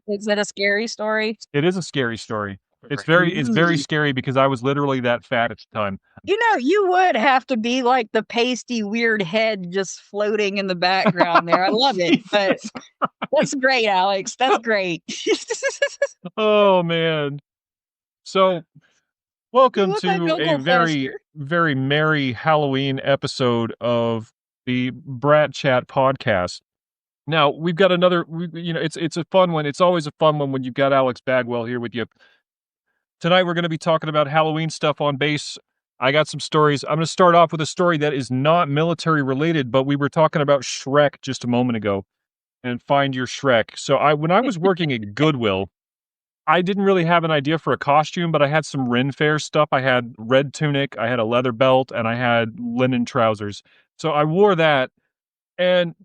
Is it a scary story? It is a scary story. It's very Ooh. scary because I was literally that fat at the time. You would have to be like the pasty, weird head just floating in the background there. I love it, but Jesus. that's great, Alex. That's great. Oh man. So You welcome look like to a Uncle very, Fester. very merry Halloween episode of the Brat Chat podcast. Now we've got another. It's a fun one. It's always a fun one when you've got Alex Bagwell here with you. Tonight we're going to be talking about Halloween stuff on base. I got some stories. I'm going to start off with a story that is not military related, but we were talking about Shrek just a moment ago, and Find Your Shrek. So when I was working at Goodwill, I didn't really have an idea for a costume, but I had some Ren Fair stuff. I had red tunic, I had a leather belt, and I had linen trousers. So I wore that, and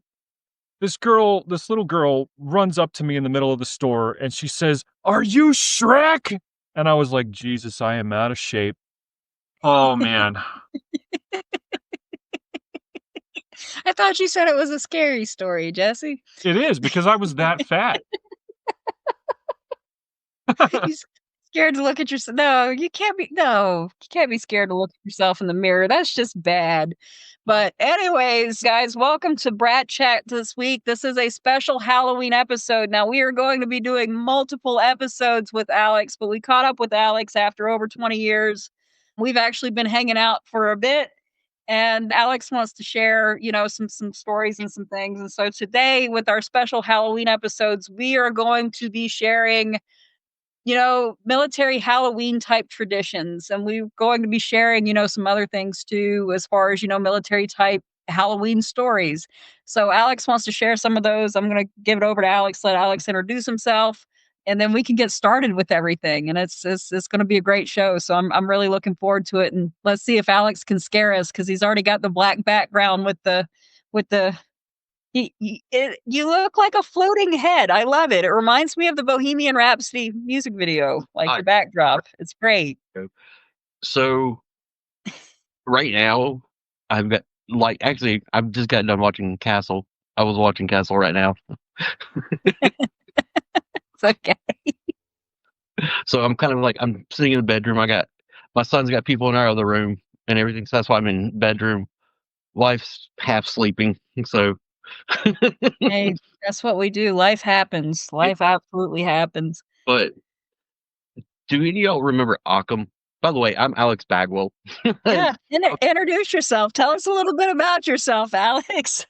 this little girl runs up to me in the middle of the store and she says, "Are you Shrek?" And I was like, Jesus, I am out of shape. Oh man. I thought you said it was a scary story, Jesse. It is because I was that fat. You scared to look at yourself. No, you can't be. No, you can't be scared to look at yourself in the mirror. That's just bad. But anyways, guys, welcome to Brat Chat this week. This is a special Halloween episode. Now we are going to be doing multiple episodes with Alex, but we caught up with Alex after over 20 years. We've actually been hanging out for a bit, and Alex wants to share, some stories and some things. And so today, with our special Halloween episodes, we are going to be sharing military Halloween type traditions. And we're going to be sharing, some other things too, as far as, military type Halloween stories. So Alex wants to share some of those. I'm going to give it over to Alex, let Alex introduce himself, and then we can get started with everything. And it's going to be a great show. So I'm really looking forward to it. And let's see if Alex can scare us, because he's already got the black background with the you look like a floating head. I love it. It reminds me of the Bohemian Rhapsody music video, like your backdrop. It's great. So right now, I've got actually I've just got done watching Castle. I was watching Castle right now. It's okay. So I'm kind of I'm sitting in the bedroom. My son's got people in our other room and everything. So that's why I'm in bedroom. Wife's half sleeping. So Hey, that's what we do. Life happens. Life absolutely happens. But do any of y'all remember Occam? By the way, I'm Alex Bagwell. Yeah, introduce yourself. Tell us a little bit about yourself, Alex.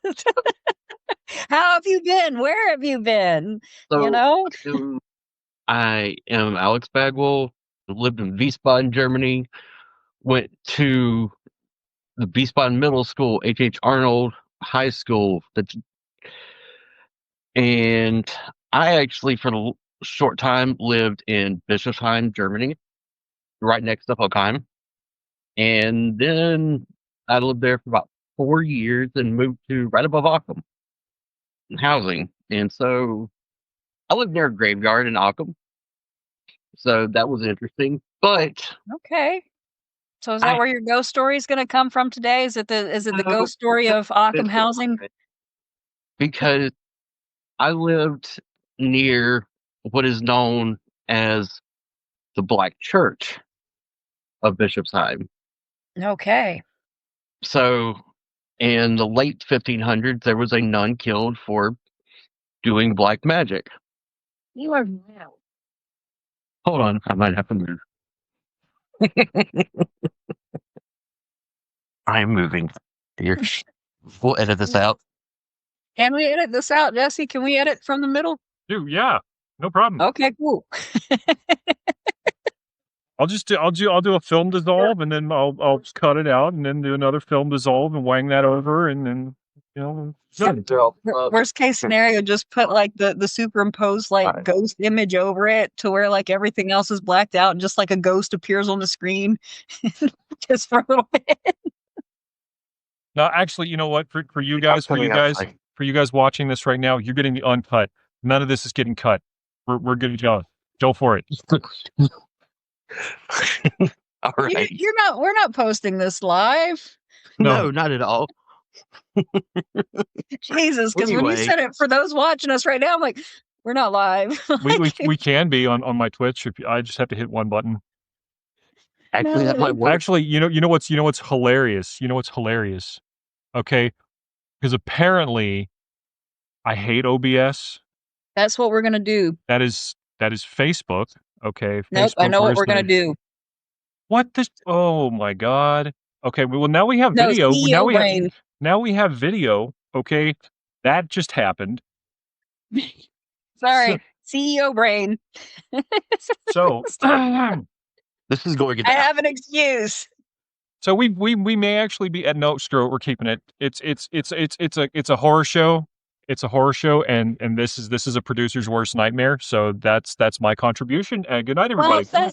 How have you been? Where have you been? So, I am Alex Bagwell. Lived in Wiesbaden, Germany. Went to the Wiesbaden Middle School, H. Arnold High School. And I actually, for a short time, lived in Bischofsheim, Germany, right next to Hochheim. And then I lived there for about 4 years and moved to right above Occam housing. And so I lived near a graveyard in Occam. So that was interesting. But okay. So is that where your ghost story is going to come from today? Is it the ghost story of Occam housing? Because I lived near what is known as the Black Church of Bischofsheim. Okay. So in the late 1500s, there was a nun killed for doing black magic. You are now. Hold on, I might have to move. I am moving. Here. We'll edit this out. Can we edit this out, Jesse? Can we edit from the middle? Dude, yeah. No problem. Okay, cool. I'll do a film dissolve and then I'll cut it out and then do another film dissolve and wang that over and then worst case scenario, just put the superimposed ghost image over it to where everything else is blacked out and just a ghost appears on the screen just for a little bit. No, actually, you know what? For you guys watching this right now, you're getting the uncut. None of this is getting cut. We're good to go. Go for it. All right. We're not posting this live. No, not at all. Jesus, because when you said it for those watching us right now, I'm like, We're not live. We can be on my Twitch. I just have to hit one button. Actually, that might work. Actually, you know what's hilarious? You know what's hilarious? Okay, because apparently I hate OBS. That's what we're gonna do. That is Facebook. Okay, Nope, I Facebook. know what Where's we're gonna do. what this? Oh my god. Okay, well now we have No, video. CEO brain. Now we have video. Okay, that just happened. Sorry, CEO brain. So This is going to I have an excuse. so we may actually be at no screw it, we're keeping it. It's a horror show. It's a horror show, and this is a producer's worst nightmare. So that's my contribution. And good night, everybody. Well,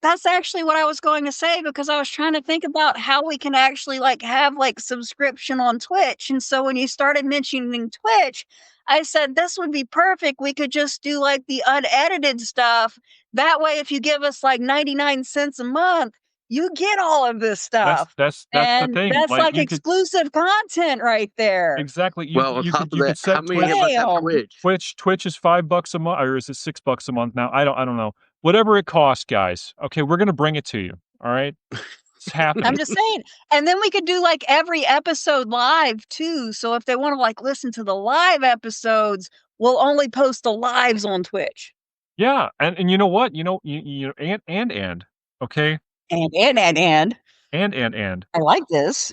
that's actually what I was going to say, because I was trying to think about how we can actually like have like subscription on Twitch. And so when you started mentioning Twitch, I said this would be perfect. We could just do like the unedited stuff. That way, if you give us like 99 cents a month, you get all of this stuff. That's the And thing. that's like you could, exclusive content right there. exactly. Well, on top of that, set how many of us have Twitch? Twitch is $5 a month, or is it $6 a month now? I don't know. Whatever it costs, guys. Okay, we're gonna bring it to you. All right, it's happening. I'm just saying. And then we could do like every episode live too. So if they want to like listen to the live episodes, we'll only post the lives on Twitch. Yeah, and you know what? You know, okay, And and I like this.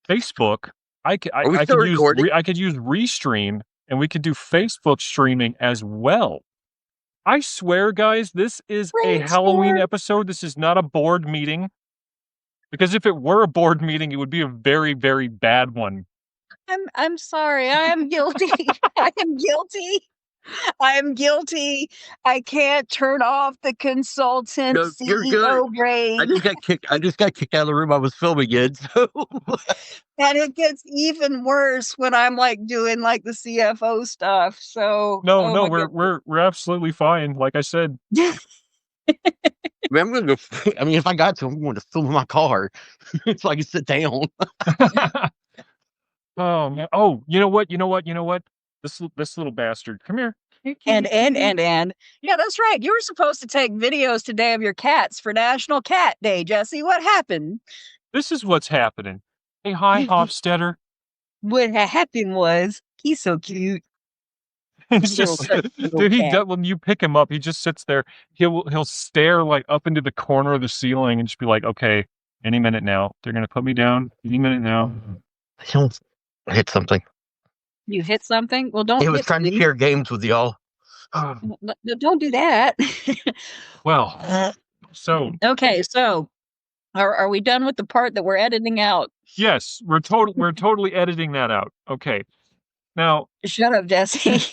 Facebook. I Are we could still use recording? I could use Restream, and we could do Facebook streaming as well. I swear, guys, this is a Halloween episode. This is not a board meeting. Because if it were a board meeting, it would be a very, very bad one. I'm sorry. I am guilty. I am guilty. I am guilty. I can't turn off the consultant No, you're good. CEO brain. I just got kicked out of the room I was filming in. So And it gets even worse when I'm like doing like the CFO stuff. So no, we're absolutely fine. Like I said. I'm gonna go. I mean, if I got to, I'm going to film in my car so I can sit down. Oh man. Oh, you know what? This little bastard. Come here. And yeah, that's right. You were supposed to take videos today of your cats for National Cat Day, Jesse. What happened? This is what's happening. Hey, hi, Hofstetter. What happened was he's so cute. He's just, dude. When you pick him up, he just sits there. He'll stare like up into the corner of the ceiling and just be like, "Okay, any minute now, they're gonna put me down. Any minute now." I hit something. You hit something? Well, don't. He was trying to share games with y'all. Don't do that. Well, so okay. So, are we done with the part that we're editing out? Yes, we're totally editing that out. Okay. Now, shut up, Jesse.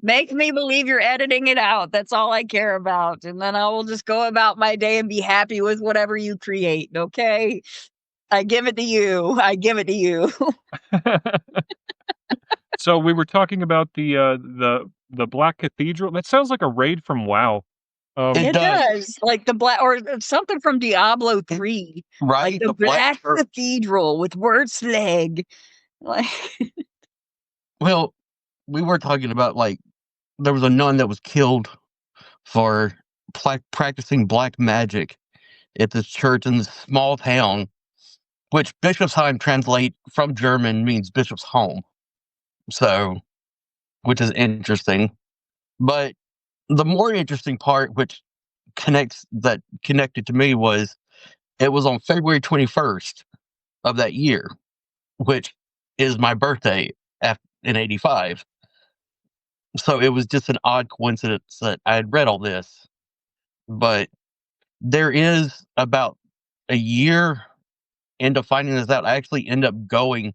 Make me believe you're editing it out. That's all I care about. And then I will just go about my day and be happy with whatever you create. Okay. I give it to you. So we were talking about the Black Cathedral. That sounds like a raid from WoW. It does. Like the black, or something from Diablo 3. Right. Like the Black Cathedral with Wurtzleg. Like well, we were talking about like there was a nun that was killed for practicing black magic at this church in this small town, which Bischofsheim translate from German means bishop's home. So, which is interesting. But the more interesting part, which connected to me, was it was on February 21st of that year, which is my birthday in 85. So it was just an odd coincidence that I had read all this. But there is about a year into finding this out, I actually end up going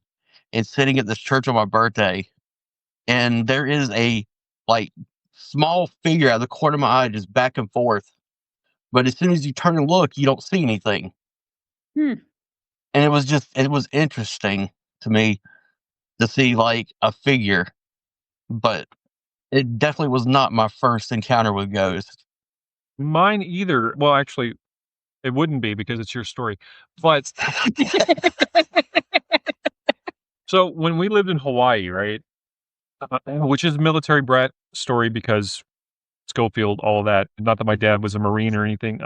and sitting at this church on my birthday. And there is a like small figure out of the corner of my eye just back and forth. But as soon as you turn and look, you don't see anything. And it was interesting to me to see like a figure. But it definitely was not my first encounter with ghosts. Mine either. Well, actually, it wouldn't be because it's your story. But So when we lived in Hawaii, right, which is a military brat story because Schofield, all of that. Not that my dad was a Marine or anything.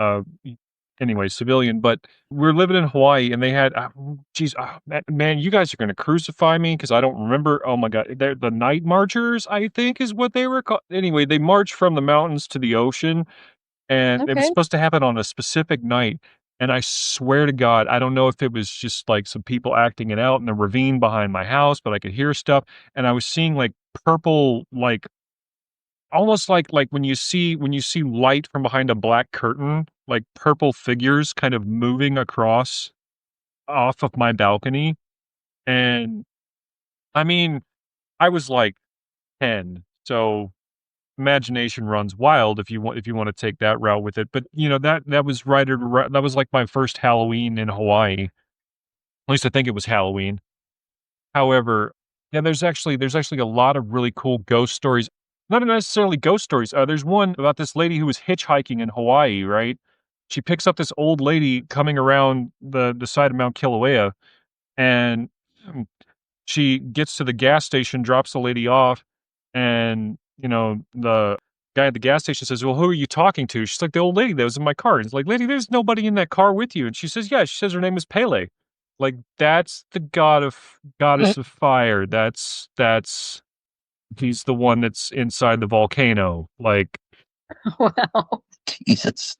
Anyway, civilian. But we're living in Hawaii, and they had, geez, man, you guys are going to crucify me because I don't remember. Oh my God, they're the night marchers, I think, is what they were called. Anyway, they marched from the mountains to the ocean, and it was Okay. supposed to happen on a specific night. And I swear to God, I don't know if it was just like some people acting it out in the ravine behind my house, but I could hear stuff, and I was seeing like purple, like almost like when you see light from behind a black curtain, like purple figures kind of moving across off of my balcony, and, I mean, I was, like, 10, so imagination runs wild if you wanna take that route with it, but, that was that was, like, my first Halloween in Hawaii. At least I think it was Halloween. However, yeah, there's actually a lot of really cool ghost stories. Not necessarily ghost stories. There's one about this lady who was hitchhiking in Hawaii, right? She picks up this old lady coming around the side of Mount Kilauea, and she gets to the gas station, drops the lady off, and, the guy at the gas station says, "Well, who are you talking to?" She's like, "The old lady that was in my car." He's like, "Lady, there's nobody in that car with you." And she says, "Yeah." She says her name is Pele. Like, that's the goddess of fire. That's he's the one that's inside the volcano. Like, Wow. Jesus.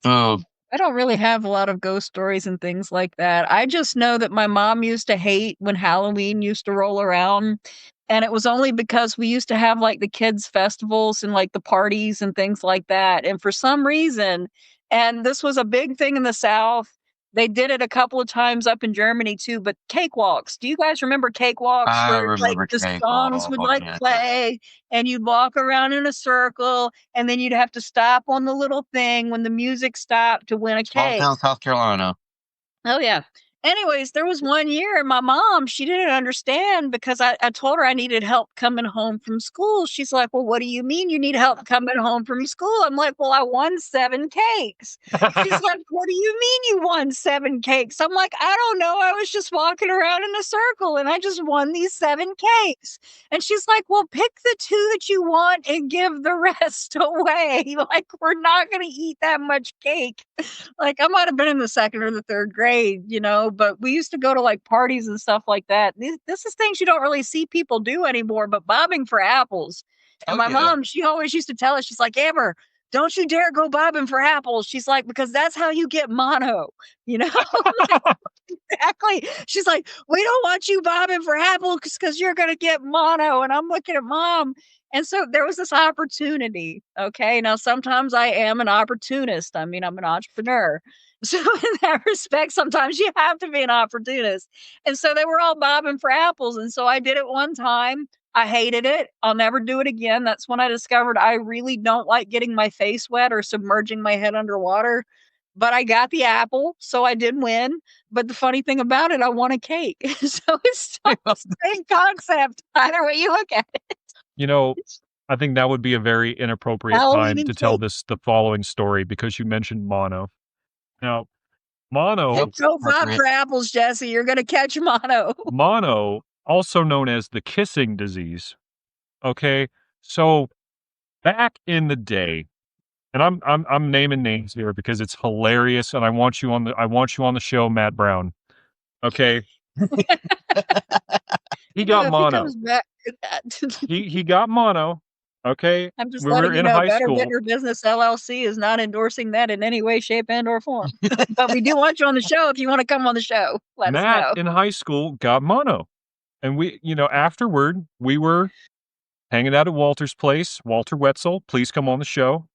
Oh, I don't really have a lot of ghost stories and things like that. I just know that my mom used to hate when Halloween used to roll around. And it was only because we used to have like the kids' festivals and like the parties and things like that. And for some reason, and this was a big thing in the South, they did it a couple of times up in Germany too, but cakewalks. Do you guys remember cakewalks I where like remember the songs would cakewalk. like Yeah. play and you'd walk around in a circle and then you'd have to stop on the little thing when the music stopped to win a Small cake. town South Carolina. Oh, yeah. Anyways, there was one year and my mom, she didn't understand because I told her I needed help coming home from school. She's like, "Well, what do you mean you need help coming home from school?" I'm like, "Well, I won 7 cakes." She's like, "What do you mean you won 7 cakes?" I'm like, "I don't know. I was just walking around in a circle and I just won these 7 cakes." And she's like, "Well, pick the 2 that you want and give the rest away. Like, we're not going to eat that much cake." Like, I might have been in the 2nd or the 3rd grade, but we used to go to, like, parties and stuff like that. This is things you don't really see people do anymore, but bobbing for apples. And Oh my yeah. mom, she always used to tell us, she's like, "Amber, don't you dare go bobbing for apples." She's like, "Because that's how you get mono," you know? Exactly. She's like, "We don't want you bobbing for apples because you're gonna get mono." And I'm looking at mom. And so there was this opportunity. Okay. Now sometimes I am an opportunist. I mean, I'm an entrepreneur. So in that respect, sometimes you have to be an opportunist. And so they were all bobbing for apples. And so I did it one time. I hated it. I'll never do it again. That's when I discovered I really don't like getting my face wet or submerging my head underwater. But I got the apple, so I did win. But the funny thing about it, I won a cake. So it's still the same concept, either way you look at it. you know, I think that would be a very inappropriate Halloween time and to tell cake. the following story because you mentioned mono. Now, mono Yep. Don't bob Appropriate. for apples, Jesse. You're gonna catch mono. mono, also known as the kissing disease, okay? So, back in the day, and I'm naming names here because it's hilarious, and I want you on the show, Matt Brown. Okay, he got If he mono. comes back, He got mono. Okay, I'm just we were letting you in know, high Better school. Bitter Business LLC is not endorsing that in any way, shape, and or form. But we do want you on the show if you want to come on the show. Let us Matt know. in high school got mono, and afterward we were hanging out at Walter's place. Walter Wetzel, please come on the show.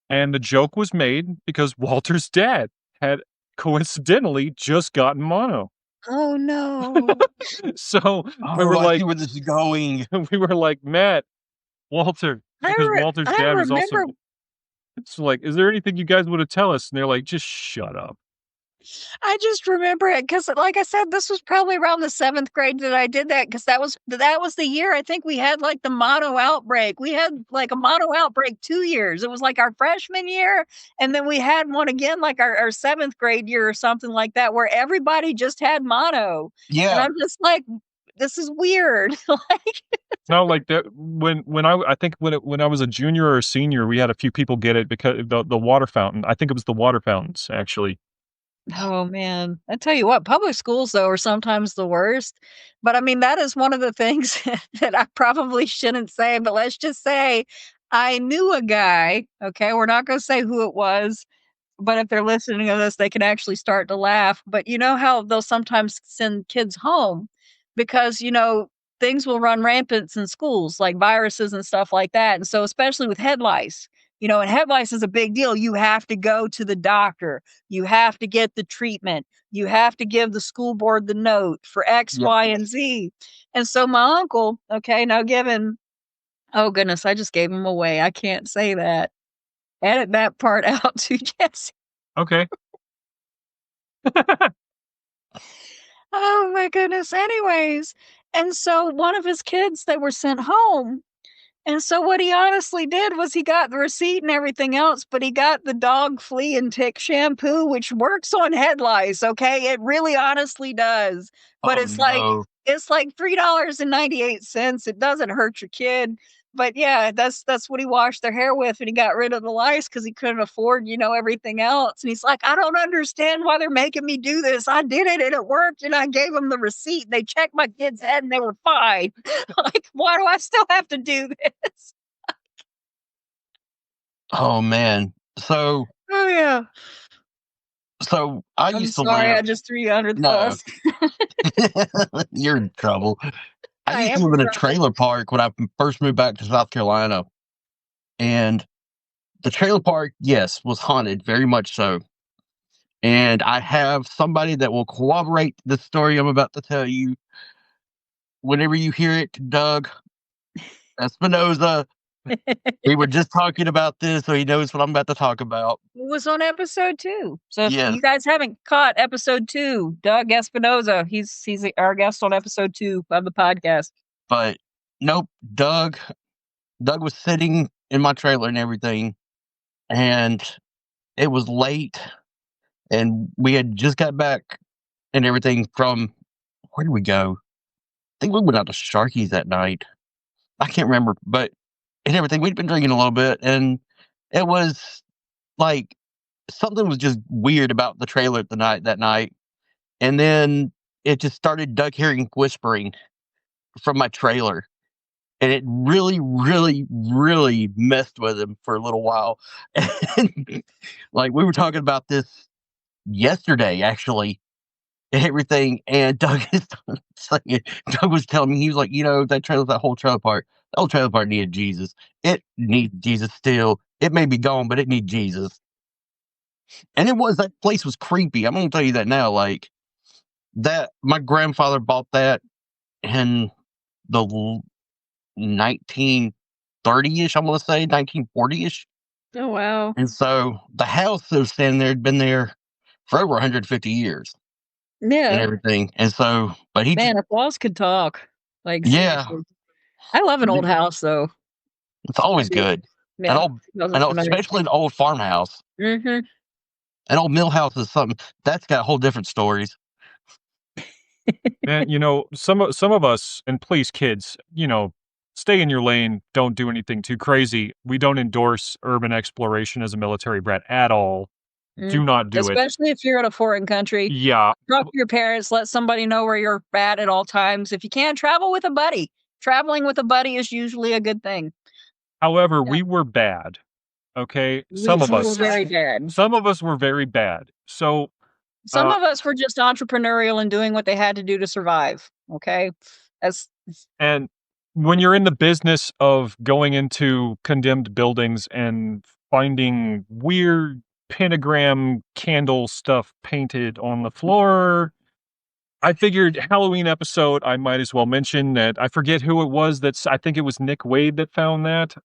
And the joke was made because Walter's dad had coincidentally just gotten mono. Oh no. So we Oh, were I like, see where this is going. we were like, Matt, Walter, because Walter's I dad was also, remember it's like, is there anything you guys want to tell us? And they're like, just shut up. I just remember it because, like I said, this was probably around the 7th grade that I did that because that was the year I think we had like the mono outbreak. We had like a mono outbreak 2 years. It was like our freshman year, and then we had one again like our 7th grade year or something like that, where everybody just had mono. And Yeah. I'm just like, this is weird. Like, No, like that when I think when I was a junior or a senior, we had a few people get it because the water fountain. I think it was the water fountains actually. oh man, I tell you what, public schools though are sometimes the worst. But I mean, that is one of the things that I probably shouldn't say, but let's just say I knew a guy, okay? We're not going to say who it was, but if they're listening to this, they can actually start to laugh. But you know how they'll sometimes send kids home because, things will run rampant in schools, like viruses and stuff like that. And so, especially with head lice, and head lice is a big deal. You have to go to the doctor, you have to get the treatment, you have to give the school board the note for X, Yep. Y, and Z. And so, my uncle, okay, now given, oh goodness, I just gave him away. I can't say that. Edit that part out too, Jesse. Okay. Oh my goodness. Anyways, and so one of his kids, they were sent home. And so what he honestly did was he got the receipt and everything else, but he got the dog flea and tick shampoo, which works on head lice. Okay. It really honestly does. But Oh no. it's like $3.98. It doesn't hurt your kid. But yeah, that's what he washed their hair with, and he got rid of the lice because he couldn't afford, everything else. And he's like, I don't understand why they're making me do this. I did it and it worked, and I gave them the receipt. They checked my kid's head and they were fine. Like, why do I still have to do this? Oh man. So Oh yeah. so I I'm used to sorry, live. I just threw you under the No, bus. you're in trouble. I I used am to live in in a trouble. trailer park when I first moved back to South Carolina, and the trailer park, yes, was haunted, very much so. And I have somebody that will corroborate the story I'm about to tell you. Whenever you hear it, Doug Espinoza, we were just talking about this, so he knows what I'm about to talk about. It was on episode 2. So if Yes, you guys haven't caught episode 2, Doug Espinoza, he's our guest on episode 2 of the podcast. but nope, Doug was sitting in my trailer and everything, and it was late, and we had just got back and everything from where did we go? I think we went out to Sharky's that night. I can't remember, but and everything. We'd been drinking a little bit, and it was like something was just weird about the trailer that night. And then it just started Doug hearing whispering from my trailer. And it really, really, really messed with him for a little while. And like we were talking about this yesterday, actually, and everything. And Doug is saying, Doug was telling me, he was like, that whole trailer park, the whole trailer park needed Jesus. It needs Jesus still. It may be gone, but it needs Jesus. And that place was creepy. I'm gonna tell you that now. Like that, my grandfather bought that in the 1930-ish. I'm gonna say 1940-ish. Oh wow. And so the house that was standing there had been there for over 150 years and Yeah. everything. And so, but he just, Man, if walls could talk. Like yeah, seriously. I love an old house though. it's I always do. good. An Yeah. old, Doesn't familiar. especially an old farmhouse. Mhm. An old mill house is something that's got whole different stories. Man, some of us, and please kids, stay in your lane, don't do anything too crazy. We don't endorse urban exploration as a military brat at all. Mm. Do not do it. Especially if you're in a foreign country. Yeah. Talk to your parents, let somebody know where you're at all times. If you can, travel with a buddy. Traveling with a buddy is usually a good thing. However, Yeah. we were bad. Okay? We were very bad. Some of us were very bad. So, Some uh, of us were just entrepreneurial and doing what they had to do to survive, okay? That's and when you're in the business of going into condemned buildings and finding weird pentagram candle stuff painted on the floor, I figured Halloween episode, I might as well mention that I forget who it was I think it was Nick Wade that found that.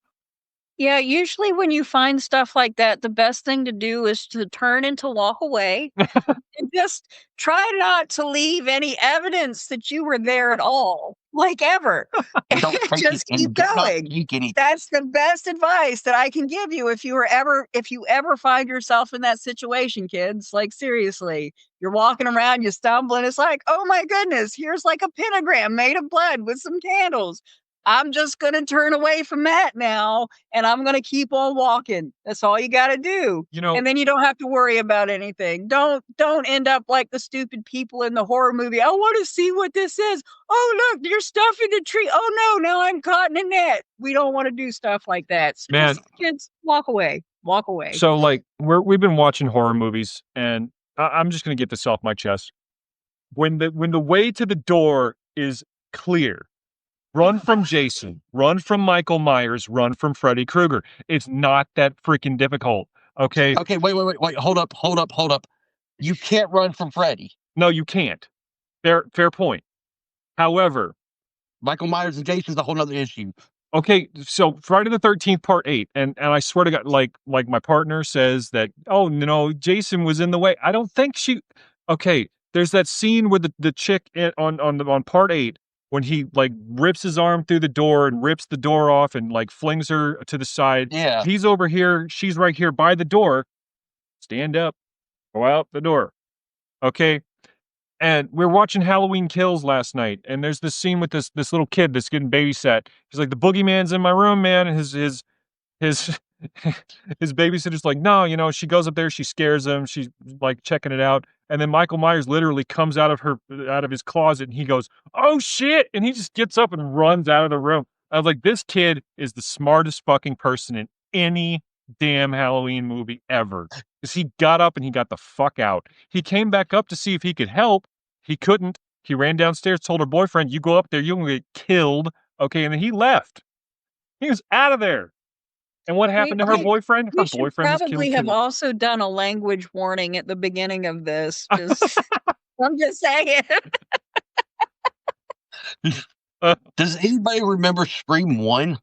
Yeah, usually when you find stuff like that, the best thing to do is to turn and to walk away and just try not to leave any evidence that you were there at all, like ever. And don't take it, Just keep and do not going. take anything. That's the best advice that I can give you if you ever find yourself in that situation, kids. Like seriously, you're walking around, you stumble, and it's like, oh my goodness, here's like a pentagram made of blood with some candles. I'm just gonna turn away from that now, and I'm gonna keep on walking. That's all you got to do. You know, And then you don't have to worry about anything. Don't end up like the stupid people in the horror movie. I want to see what this is. Oh, look, you're stuff in the tree. Oh no, now I'm caught in a net. We don't want to do stuff like that. So man, just kids, walk away. Walk away. so like we've been watching horror movies, and I'm just gonna get this off my chest. When the way to the door is clear, run from Jason, run from Michael Myers, run from Freddy Krueger. It's not that freaking difficult. Okay? Okay, wait. Hold up. You can't run from Freddy. No, you can't. Fair point. However, Michael Myers and Jason's a whole nother issue. okay, so Friday the 13th part 8, and I swear to God, like my partner says that, oh no, Jason was in the way. I don't think she okay, there's that scene with the chick on part 8 when he like rips his arm through the door and rips the door off and like flings her to the side. Yeah. He's over here, she's right here by the door. Stand up, go out the door. Okay. And we are watching Halloween Kills last night, and there's this scene with this little kid that's getting babysat. He's like, the boogeyman's in my room, man. And his his babysitter's like, no, she goes up there, she scares him, she's like checking it out. And then Michael Myers literally comes out of his closet and he goes, oh shit, and he just gets up and runs out of the room. I was like, this kid is the smartest fucking person in any damn Halloween movie ever. Because he got up and he got the fuck out. He came back up to see if he could help. He couldn't. He ran downstairs, told her boyfriend, you go up there, you're gonna get killed. Okay, and then he left. He was out of there. And what happened to her boyfriend? Her We should boyfriend was probably killed have too. also done a language warning at the beginning of this. Just, I'm just saying. Does anybody remember Scream 1?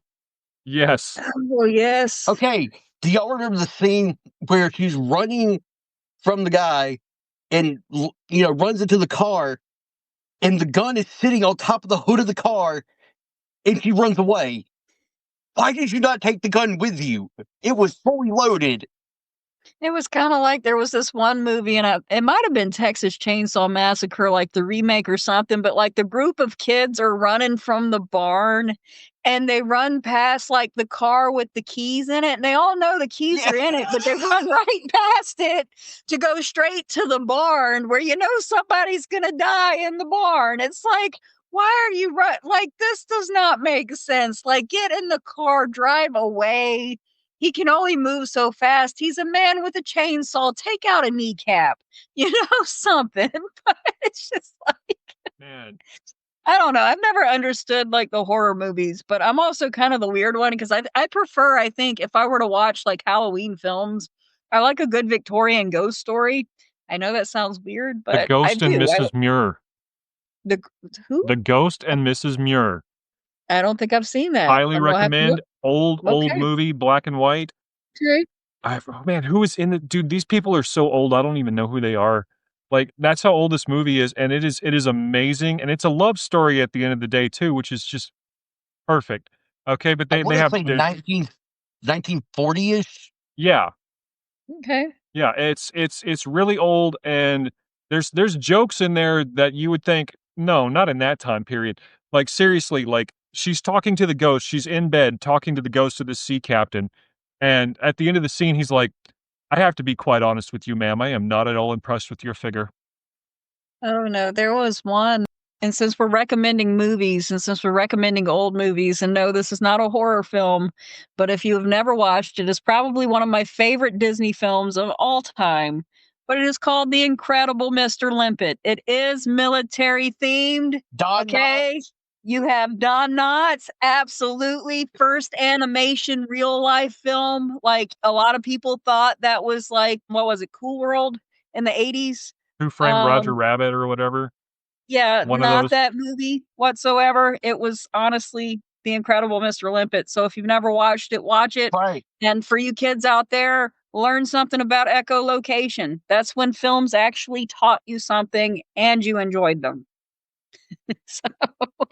Yes. Oh, yes. Okay, do y'all remember the scene where she's running from the guy and, runs into the car, and the gun is sitting on top of the hood of the car, and she runs away? Why did you not take the gun with you? It was fully loaded. It was kinda like there was this one movie, and it might have been Texas Chainsaw Massacre, like the remake or something, but, like, the group of kids are running from the barn, and they run past, like, the car with the keys in it, and they all know the keys are in it, but they run right past it to go straight to the barn where you know somebody's gonna die in the barn. It's like, why are you like, this does not make sense. Like, get in the car, drive away. He can only move so fast. He's a man with a chainsaw. Take out a kneecap, something. But it's just like, Man. I don't know. I've never understood like the horror movies, but I'm also kind of the weird one because I prefer, I think, if I were to watch like Halloween films, I like a good Victorian ghost story. I know that sounds weird, The but I Ghost and do. Mrs. Muir. The who? The Ghost and Mrs. Muir. I don't think I've seen that. Highly We'll have to recommend. look. Old Okay. movie, black and white. Okay. Oh man, who is in the dude? These people are so old. I don't even know who they are. Like that's how old this movie is, and it is amazing, and it's a love story at the end of the day too, which is just perfect. Okay, but I they want to have say 1940-ish. yeah. Okay. Yeah, it's really old, and there's jokes in there that you would think, no, not in that time period. Like seriously, like she's talking to the ghost, she's in bed talking to the ghost of the sea captain, and at the end of the scene, he's like, I have to be quite honest with you, ma'am. I am not at all impressed with your figure. Oh no, there was one. And since we're recommending movies and since we're recommending old movies, and no, this is not a horror film, but if you have never watched it, it's probably one of my favorite Disney films of all time. But it is called The Incredible Mr. Limpet. It is military themed. Don Okay. Knotts. You have Don Knotts, absolutely first animation real life film. Like a lot of people thought that was like, what was it, Cool World in the 80s? Who Framed Roger Um, Rabbit or whatever? yeah, One of not those. that movie whatsoever. It was honestly The Incredible Mr. Limpet. So if you've never watched it, watch it. Right. And for you kids out there, learn something about echolocation. That's when films actually taught you something and you enjoyed them. So,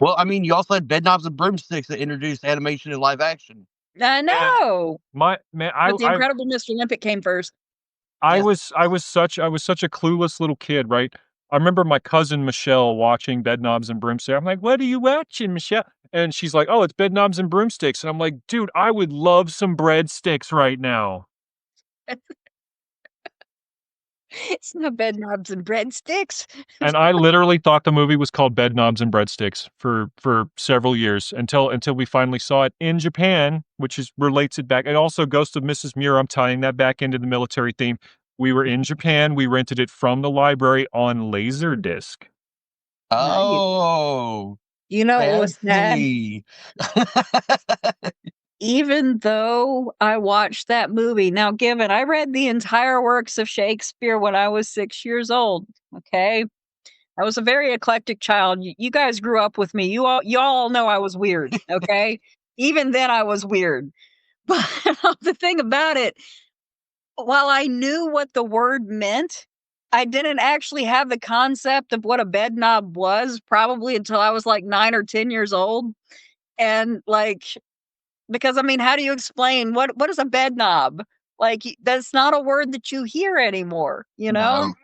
Well, I mean, you also had Bedknobs and Broomsticks that introduced animation and live action. I know. My man, But The Incredible Mr. Limpet came first. Yes. I was such a clueless little kid, right? I remember my cousin Michelle watching Bedknobs and Broomsticks. I'm like, "What are you watching, Michelle?" And she's like, "Oh, it's Bedknobs and Broomsticks." And I'm like, "Dude, I would love some breadsticks right now." It's not Bedknobs and Breadsticks. And I literally thought the movie was called Bedknobs and Breadsticks for several years until we finally saw it in Japan, which is relates it back. And also Ghost of Mrs. Muir, I'm tying that back into the military theme. We were in Japan. We rented it from the library on Laserdisc. Oh, You know, it was sad. fancy. Even though I watched that movie, now given I read the entire works of Shakespeare when I was 6 years old, okay? I was a very eclectic child. You guys grew up with me. You all know I was weird, okay? Even then I was weird. But the thing about it, while I knew what the word meant, I didn't actually have the concept of what a bed knob was probably until I was like 9 or 10 years old. And like because I mean, how do you explain what is a bed knob? Like that's not a word that you hear anymore, you know? No.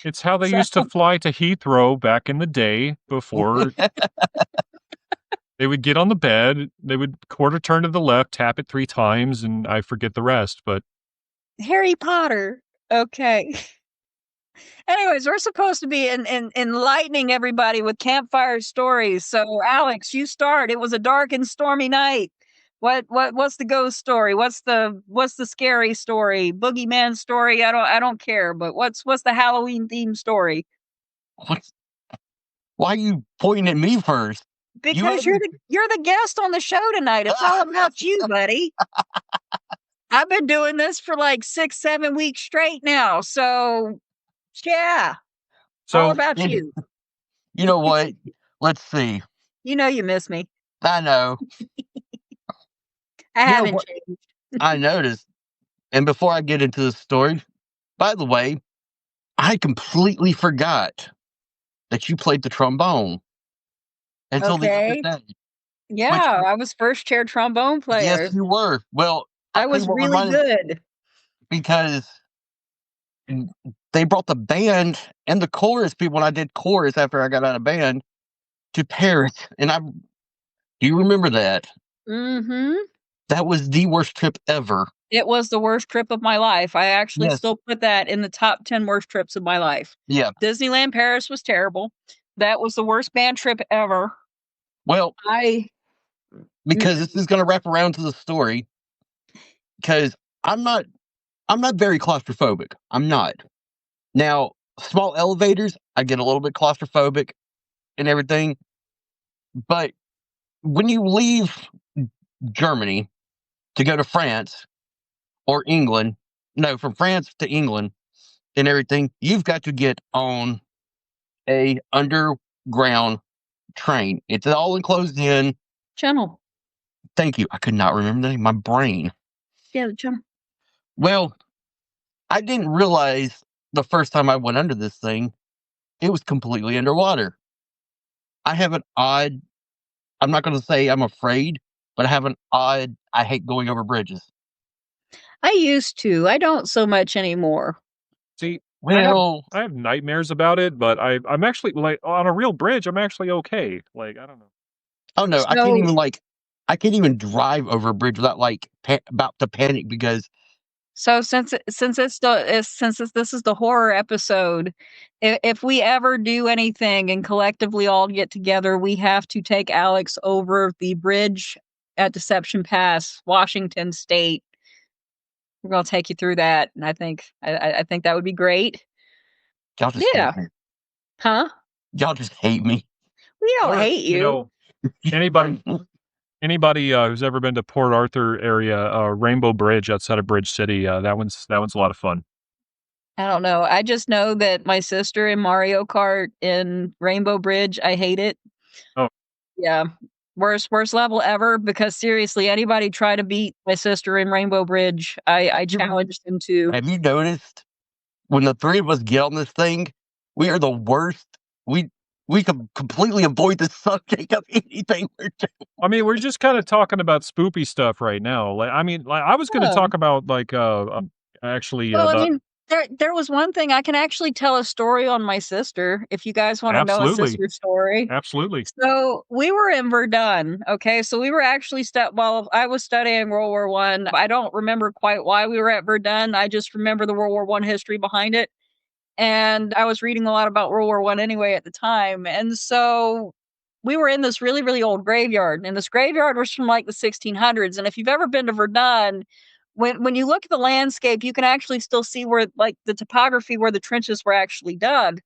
It's how they So used to fly to Heathrow back in the day before they would get on the bed, they would quarter turn to the left, tap it 3 times, and I forget the rest, but Harry Potter. Okay. Anyways, we're supposed to be enlightening everybody with campfire stories. So, Alex, you start. It was a dark and stormy night. What's the ghost story? What's the scary story? Boogeyman story? I don't care. But what's the Halloween theme story? What's, why are you pointing at me first? Because you're the guest on the show tonight. It's all about you, buddy. I've been doing this for like 6, 7 weeks straight now. So yeah, all so about you. You know what? Let's see. You know you miss me. I know. I You know haven't what? changed. I noticed. And before I get into the story, by the way, I completely forgot that you played the trombone until the other Okay. day. Yeah, I was first chair trombone Yes, player. you were. Well, I'll I tell you was what really reminded good. because they brought the band and the chorus people when I did chorus after I got out of band to Paris. And do you remember that? Mhm. That was the worst trip ever. It was the worst trip of my life. I actually Yes. still put that in the top 10 worst trips of my life. Yeah. Disneyland Paris was terrible. That was the worst band trip ever. Well, I because this is going to wrap around to the story. Because I'm not very claustrophobic. I'm not. Now, small elevators, I get a little bit claustrophobic and everything. But when you leave Germany to go to France or England, no, from France to England and everything, you've got to get on a underground train. It's all enclosed in. Channel. Thank you. I could not remember the name. My brain. Yeah, the channel. Well, I didn't realize the first time I went under this thing, it was completely underwater. I have an odd, I'm not going to say I'm afraid, but I have an odd, I hate going over bridges. I used to. I don't so much anymore. see, Well, I have nightmares about it, but I'm actually like on a real bridge, I'm actually okay. Like, I don't know. oh no, So I can't even drive over a bridge without like about to panic because So this is the horror episode, if we ever do anything and collectively all get together, we have to take Alex over the bridge at Deception Pass, Washington State. We're gonna take you through that, and I think that would be great. y'all just Yeah, hate me. huh? Y'all just hate me. We don't Or, hate you you. know, anybody who's ever been to Port Arthur area, Rainbow Bridge outside of Bridge City, that one's a lot of fun. I don't know. I just know that my sister in Mario Kart in Rainbow Bridge, I hate it. Oh. Yeah. Worst level ever, because seriously, anybody try to beat my sister in Rainbow Bridge, I challenged them to. Have you noticed when the three of us get on this thing, we are the worst. We can completely avoid the subject of anything we're doing. I mean, we're just kind of talking about spoopy stuff right now. Like, I mean, like I was going to Oh. talk about like actually Well, I the mean, there was one thing I can actually tell a story on my sister, if you guys wanna know a absolutely, sister story. absolutely. So, we were in Verdun, okay? So, we were actually well, I was studying World War One. I don't remember quite why we were at Verdun, I just remember the World War One history behind it, and I was reading a lot about World War One anyway at the time, and so we were in this really, really old graveyard, and this graveyard was from, like, the 1600s, and if you've ever been to Verdun, when you look at the landscape, you can actually still see where, like, the topography where the trenches were actually dug.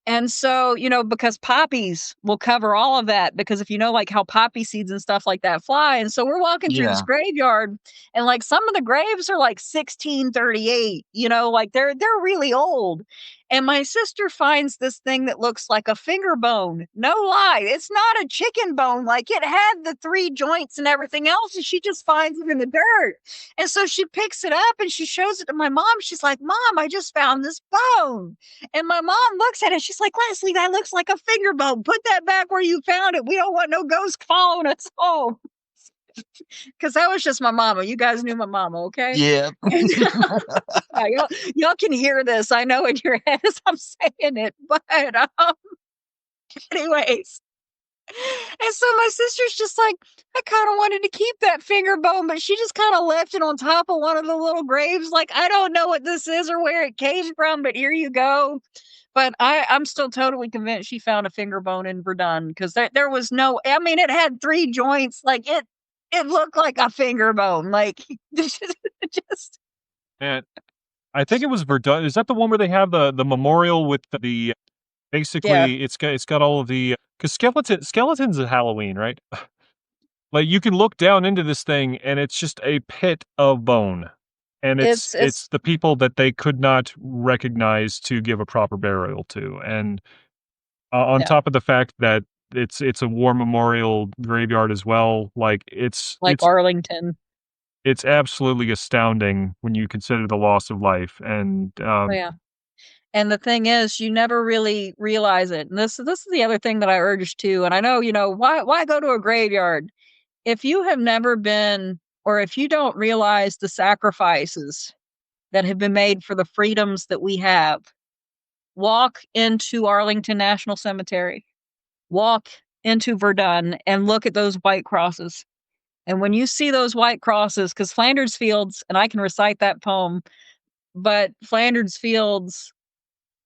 And so, because poppies will cover all of that, because if you know, like, how poppy seeds and stuff like that fly, and so we're walking through this Yeah. graveyard, and, like, some of the graves are, like, 1638, like, they're really old, and my sister finds this thing that looks like a finger bone. No lie, it's not a chicken bone, like, it had the 3 joints and everything else, and she just finds it in the dirt, and so she picks it up, and she shows it to my mom. She's like, "Mom, I just found this bone." And my mom looks at it, she's like, "Leslie, that looks like a finger bone. Put that back where you found it. We don't want no ghost following us home." Because that was just my mama. You guys knew my mama, okay? Yeah. And yeah, y'all can hear this, I know, in your head as I'm saying it, but, anyways. And so my sister's just like, "I kinda wanted to keep that finger bone," but she just kinda left it on top of one of the little graves, like, "I don't know what this is or where it came from, but here you go." But I'm still totally convinced she found a finger bone in Verdun, 'cause there was no, I mean, it had 3 joints, like, it looked like a finger bone, like, just And I think it was Verdun. Is that the one where they have the memorial with the yeah, basically it's got all of the because skeletons at Halloween, right? Like you can look down into this thing and it's just a pit of bone. And it's it's the people that they could not recognize to give a proper burial to. And on yeah, top of the fact that it's a war memorial graveyard as well, like like Arlington. it's absolutely astounding when you consider the loss of life. And Oh, yeah. And the thing is, you never really realize it. And this is the other thing that I urge too. And I know, why go to a graveyard? If you have never been, or if you don't realize the sacrifices that have been made for the freedoms that we have, walk into Arlington National Cemetery, walk into Verdun, and look at those white crosses. And when you see those white crosses, because Flanders Fields, and I can recite that poem, but Flanders Fields,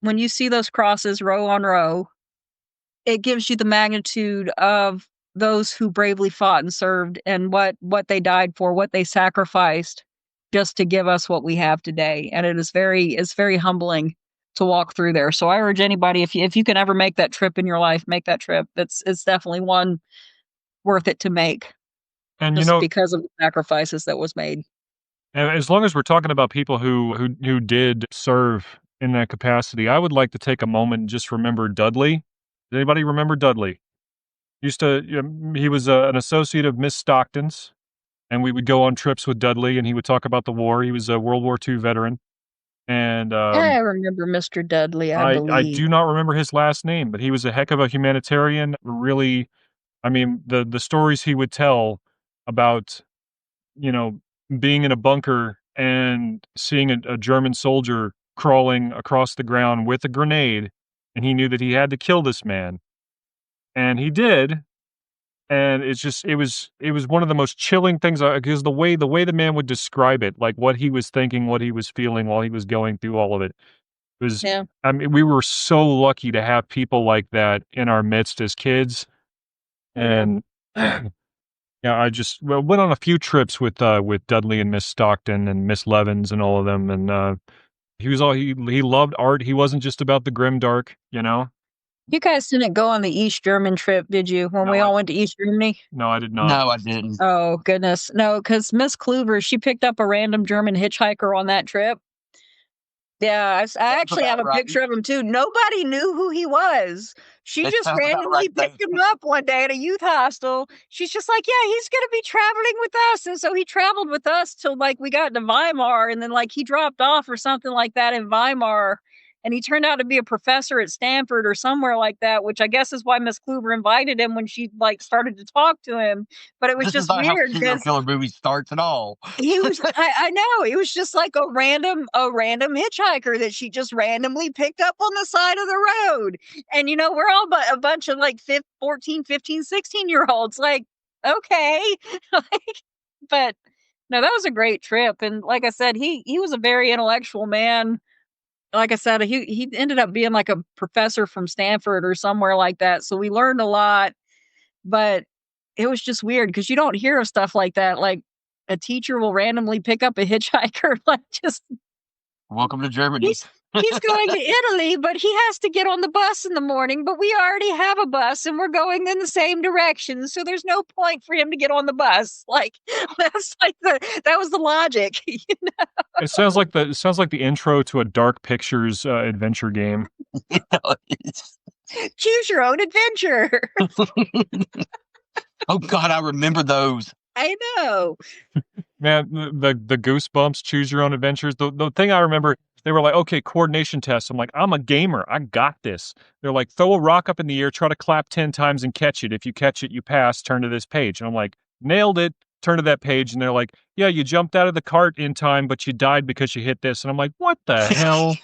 when you see those crosses row on row, it gives you the magnitude of those who bravely fought and served, and what they died for, what they sacrificed just to give us what we have today. And it's very humbling to walk through there. So I urge anybody, if you can ever make that trip in your life, make that trip. It's definitely one worth it to make, and just because of the sacrifices that was made. and as long as we're talking about people who did serve in that capacity, I would like to take a moment and just remember Dudley. Does anybody remember Dudley? Used to, he was an associate of Miss Stockton's, and we would go on trips with Dudley, and he would talk about the war. He was a World War II veteran, and I remember Mr. Dudley, I I believe. do not remember his last name, but he was a heck of a humanitarian. Really, I mean, the stories he would tell about, you know, being in a bunker and seeing a German soldier crawling across the ground with a grenade, and he knew that he had to kill this man, and he did. And it's just it was one of the most chilling things, because the way the man would describe it, like what he was thinking, what he was feeling while he was going through all of it, was Yeah. I mean, we were so lucky to have people like that in our midst as kids. And yeah, I just went on a few trips with Dudley and Miss Stockton and Miss Levens and all of them, and he loved art. He wasn't just about the grim dark, you know? You guys didn't go on the East German trip, did you, when No, we I all went to East Germany? no, I did not. No, I didn't. Oh, goodness. No, because Miss Kluver, she picked up a random German hitchhiker on that trip. Yeah, I actually have about a right. picture of him too. Nobody knew who he was. She That just sounds about randomly right, picked him up one day at a youth hostel. She's just like, "Yeah, he's gonna be traveling with us." And so he traveled with us till like we got to Weimar, and then like he dropped off or something like that in Weimar. And he turned out to be a professor at Stanford or somewhere like that, which I guess is why Miss Kluber invited him when she like started to talk to him. But it was This is just not how weird serial because killer movies starts at all. he was I know, he was just like a random hitchhiker that she just randomly picked up on the side of the road. And, you know, we're all a bunch of like 14, 15, 16-year-olds, like, okay. Like, but no, that was a great trip. And like I said, he was a very intellectual man. Like I said, he ended up being like a professor from Stanford or somewhere like that. So we learned a lot, but it was just weird because you don't hear of stuff like that. Like a teacher will randomly pick up a hitchhiker, like just Welcome to Germany. he's going to Italy, but he has to get on the bus in the morning. But we already have a bus and we're going in the same direction. So there's no point for him to get on the bus. Like that's like that was the logic. It sounds like the intro to a Dark Pictures adventure game. Choose your own adventure. Oh God, I remember those. I know. Man, the Goosebumps Choose Your Own Adventures. The thing I remember, they were like, okay, coordination test. I'm like, I'm a gamer. I got this. They're like, throw a rock up in the air, try to clap 10 times and catch it. If you catch it, you pass. Turn to this page. And I'm like, nailed it. Turn to that page. And they're like, yeah, you jumped out of the cart in time, but you died because you hit this. And I'm like, what the hell?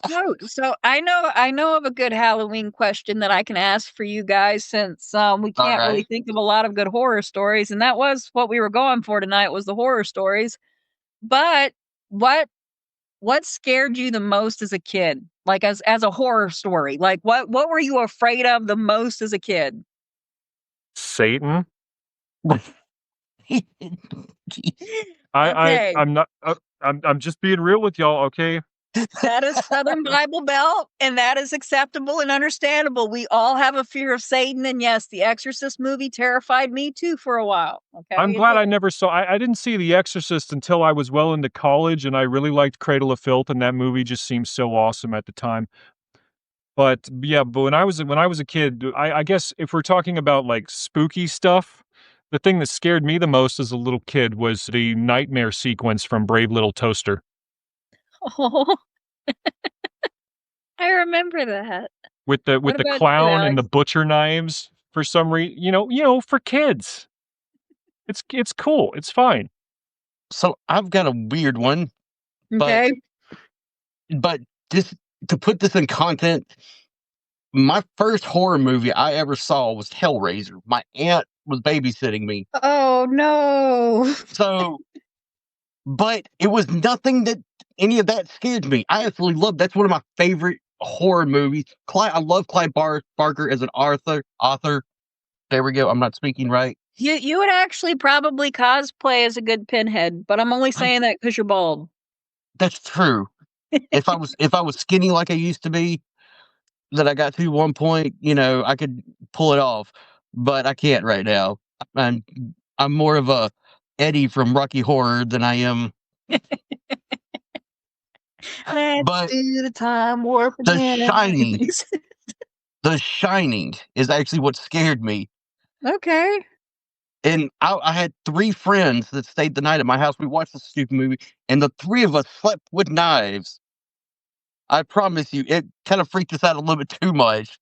No, so I know of a good Halloween question that I can ask for you guys since we All can't really right. think of a lot of good horror stories, and that was what we were going for tonight was the horror stories. But what what scared you the most as a kid? Like as a horror story? Like what were you afraid of the most as a kid? Satan? Okay. I'm not, I'm just being real with y'all, okay? That is Southern Bible Belt, and that is acceptable and understandable. We all have a fear of Satan, and yes, the Exorcist movie terrified me too for a while. I'm Okay, it glad I did. never saw. I didn't see The Exorcist until I was well into college, and I really liked Cradle of Filth, and that movie just seemed so awesome at the time. But yeah, but when I was a kid, I guess if we're talking about like spooky stuff, the thing that scared me the most as a little kid was the nightmare sequence from Brave Little Toaster Oh, I remember that. with the What about you, clown and the Alex? butcher knives. For some reason, for kids, it's cool. It's fine. So I've got a weird one, but Okay. but just to put this in content, my first horror movie I ever saw was Hellraiser. My aunt was babysitting me. Oh no. So, but it was nothing that any of that scared me. I absolutely loved that's one of my favorite horror movies. I love Clive Barker as an author. There we go. I'm not speaking right. You would actually probably cosplay as a good pinhead, but I'm only I, saying that because you're bald. that's true. If I was skinny like I used to be, that I got to one point, I could pull it off, but I can't right now. I'm I'm more of a Eddie from Rocky Horror than I am. Let's But do the time warp The again. Shining, The Shining is actually what scared me. Okay. And I had 3 friends that stayed the night at my house. We watched this stupid movie, and the 3 of us slept with knives. I promise you, it kind of freaked us out a little bit too much.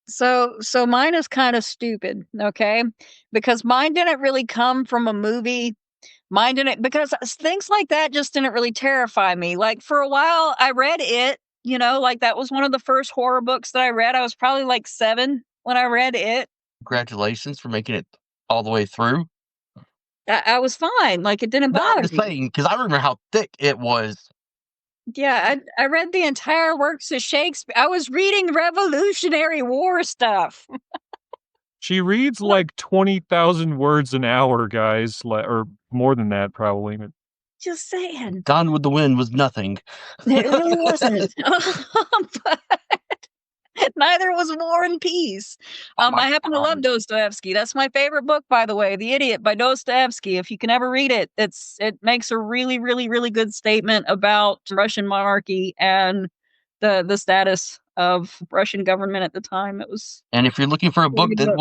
So mine is kind of stupid, okay? Because mine didn't really come from a movie. Mine didn't because things like that just didn't really terrify me. Like for a while I read it, like that was one of the first horror books that I read. I was probably like 7 when I read it. Congratulations for making it all the way through. I was fine. Like it didn't No, I'm bother just me. saying, because I remember how thick it was. Yeah, I read the entire works of Shakespeare. I was reading Revolutionary War stuff. She reads like 20,000 words an hour, guys, or more than that, probably. Just saying. Gone with the Wind was nothing. It really wasn't. But Neither was War and Peace. I happen to love Dostoevsky. That's my favorite book, by the way, The Idiot by Dostoevsky. If you can ever read it, it makes a really, really, really good statement about Russian monarchy and the status of Russian government at the time. It was. And if you're looking for a book that book.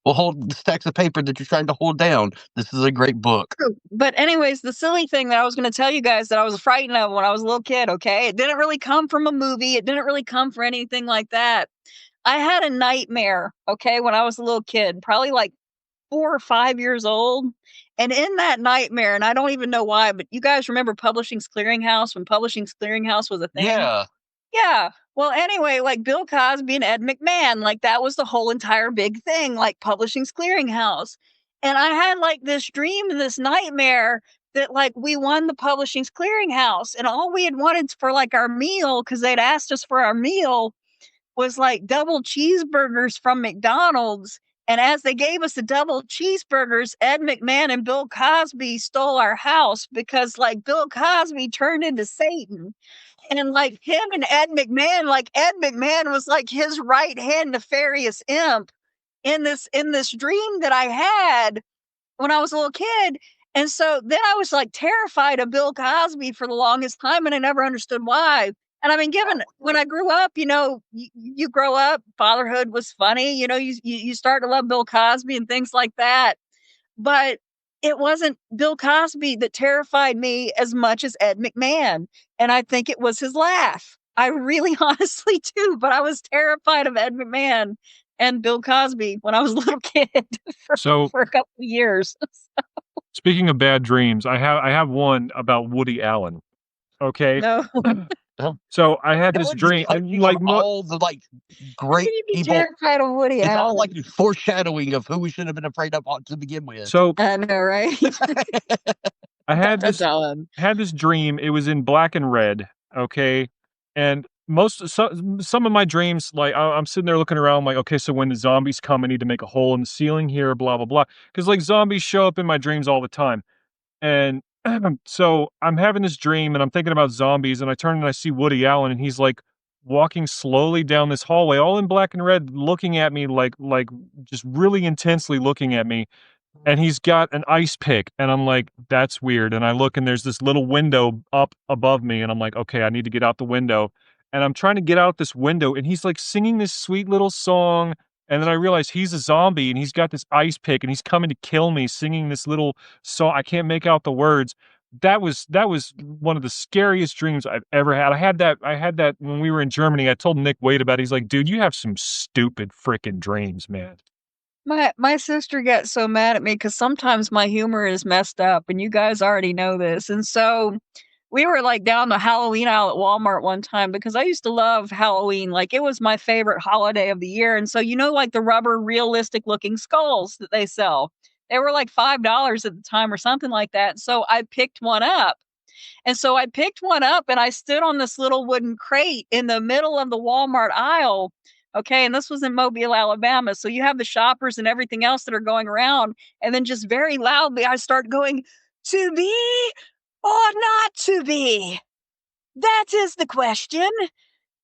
will hold the stacks of paper that you're trying to hold down, this is a great book. But anyways, the silly thing that I was going to tell you guys that I was frightened of when I was a little kid, okay? It didn't really come from a movie. It didn't really come from anything like that. I had a nightmare, okay, when I was a little kid, probably like 4 or 5 years old. And in that nightmare, and I don't even know why, but you guys remember Publishing's Clearinghouse when Publishing's Clearinghouse was a thing? Yeah. Well, anyway, like Bill Cosby and Ed McMahon, like that was the whole entire big thing, like Publishing's Clearinghouse. And I had like this dream and this nightmare that like we won the Publishing's Clearinghouse, and all we had wanted for like our meal, because they'd asked us for our meal, was like double cheeseburgers from McDonald's. And as they gave us the double cheeseburgers, Ed McMahon and Bill Cosby stole our house because like Bill Cosby turned into Satan. And like him and Ed McMahon was like his right hand nefarious imp in this dream that I had when I was a little kid. And so then I was like terrified of Bill Cosby for the longest time, and I never understood why. And I mean, given when I grew up, you grow up, fatherhood was funny, you start to love Bill Cosby and things like that. But it wasn't Bill Cosby that terrified me as much as Ed McMahon. And I think it was his laugh. I really honestly do. But I was terrified of Ed McMahon and Bill Cosby when I was a little kid for a couple of years. Speaking of bad dreams, I have one about Woody Allen. Okay. No. So I had this dream, and like all the like great people. Terrified of Woody Allen. It's all like foreshadowing of who we should have been afraid of to begin with. So I know, right? I had this dream. It was in black and red. Okay, and some of my dreams, like I'm sitting there looking around, like, okay, so when the zombies come, I need to make a hole in the ceiling here, blah blah blah, because like zombies show up in my dreams all the time, and so I'm having this dream and I'm thinking about zombies, and I turn and I see Woody Allen, and he's like walking slowly down this hallway, all in black and red, looking at me like just really intensely looking at me. And he's got an ice pick, and I'm like, that's weird. And I look, and there's this little window up above me, and I'm like, okay, I need to get out the window. And I'm trying to get out this window, and he's like singing this sweet little song. And then I realize he's a zombie, and he's got this ice pick, and he's coming to kill me, singing this little song. I can't make out the words. That was one of the scariest dreams I've ever had. I had that when we were in Germany. I told Nick Wade about it. He's like, dude, you have some stupid freaking dreams, man. My sister gets so mad at me because sometimes my humor is messed up, and you guys already know this. And so we were like down the Halloween aisle at Walmart one time because I used to love Halloween. Like it was my favorite holiday of the year. And so, like the rubber realistic looking skulls that they sell, they were like $5 at the time or something like that. So I picked one up. And so I picked one up and I stood on this little wooden crate in the middle of the Walmart aisle. Okay. And this was in Mobile, Alabama. So you have the shoppers and everything else that are going around. And then just very loudly, I start going, to be or not to be? That is the question.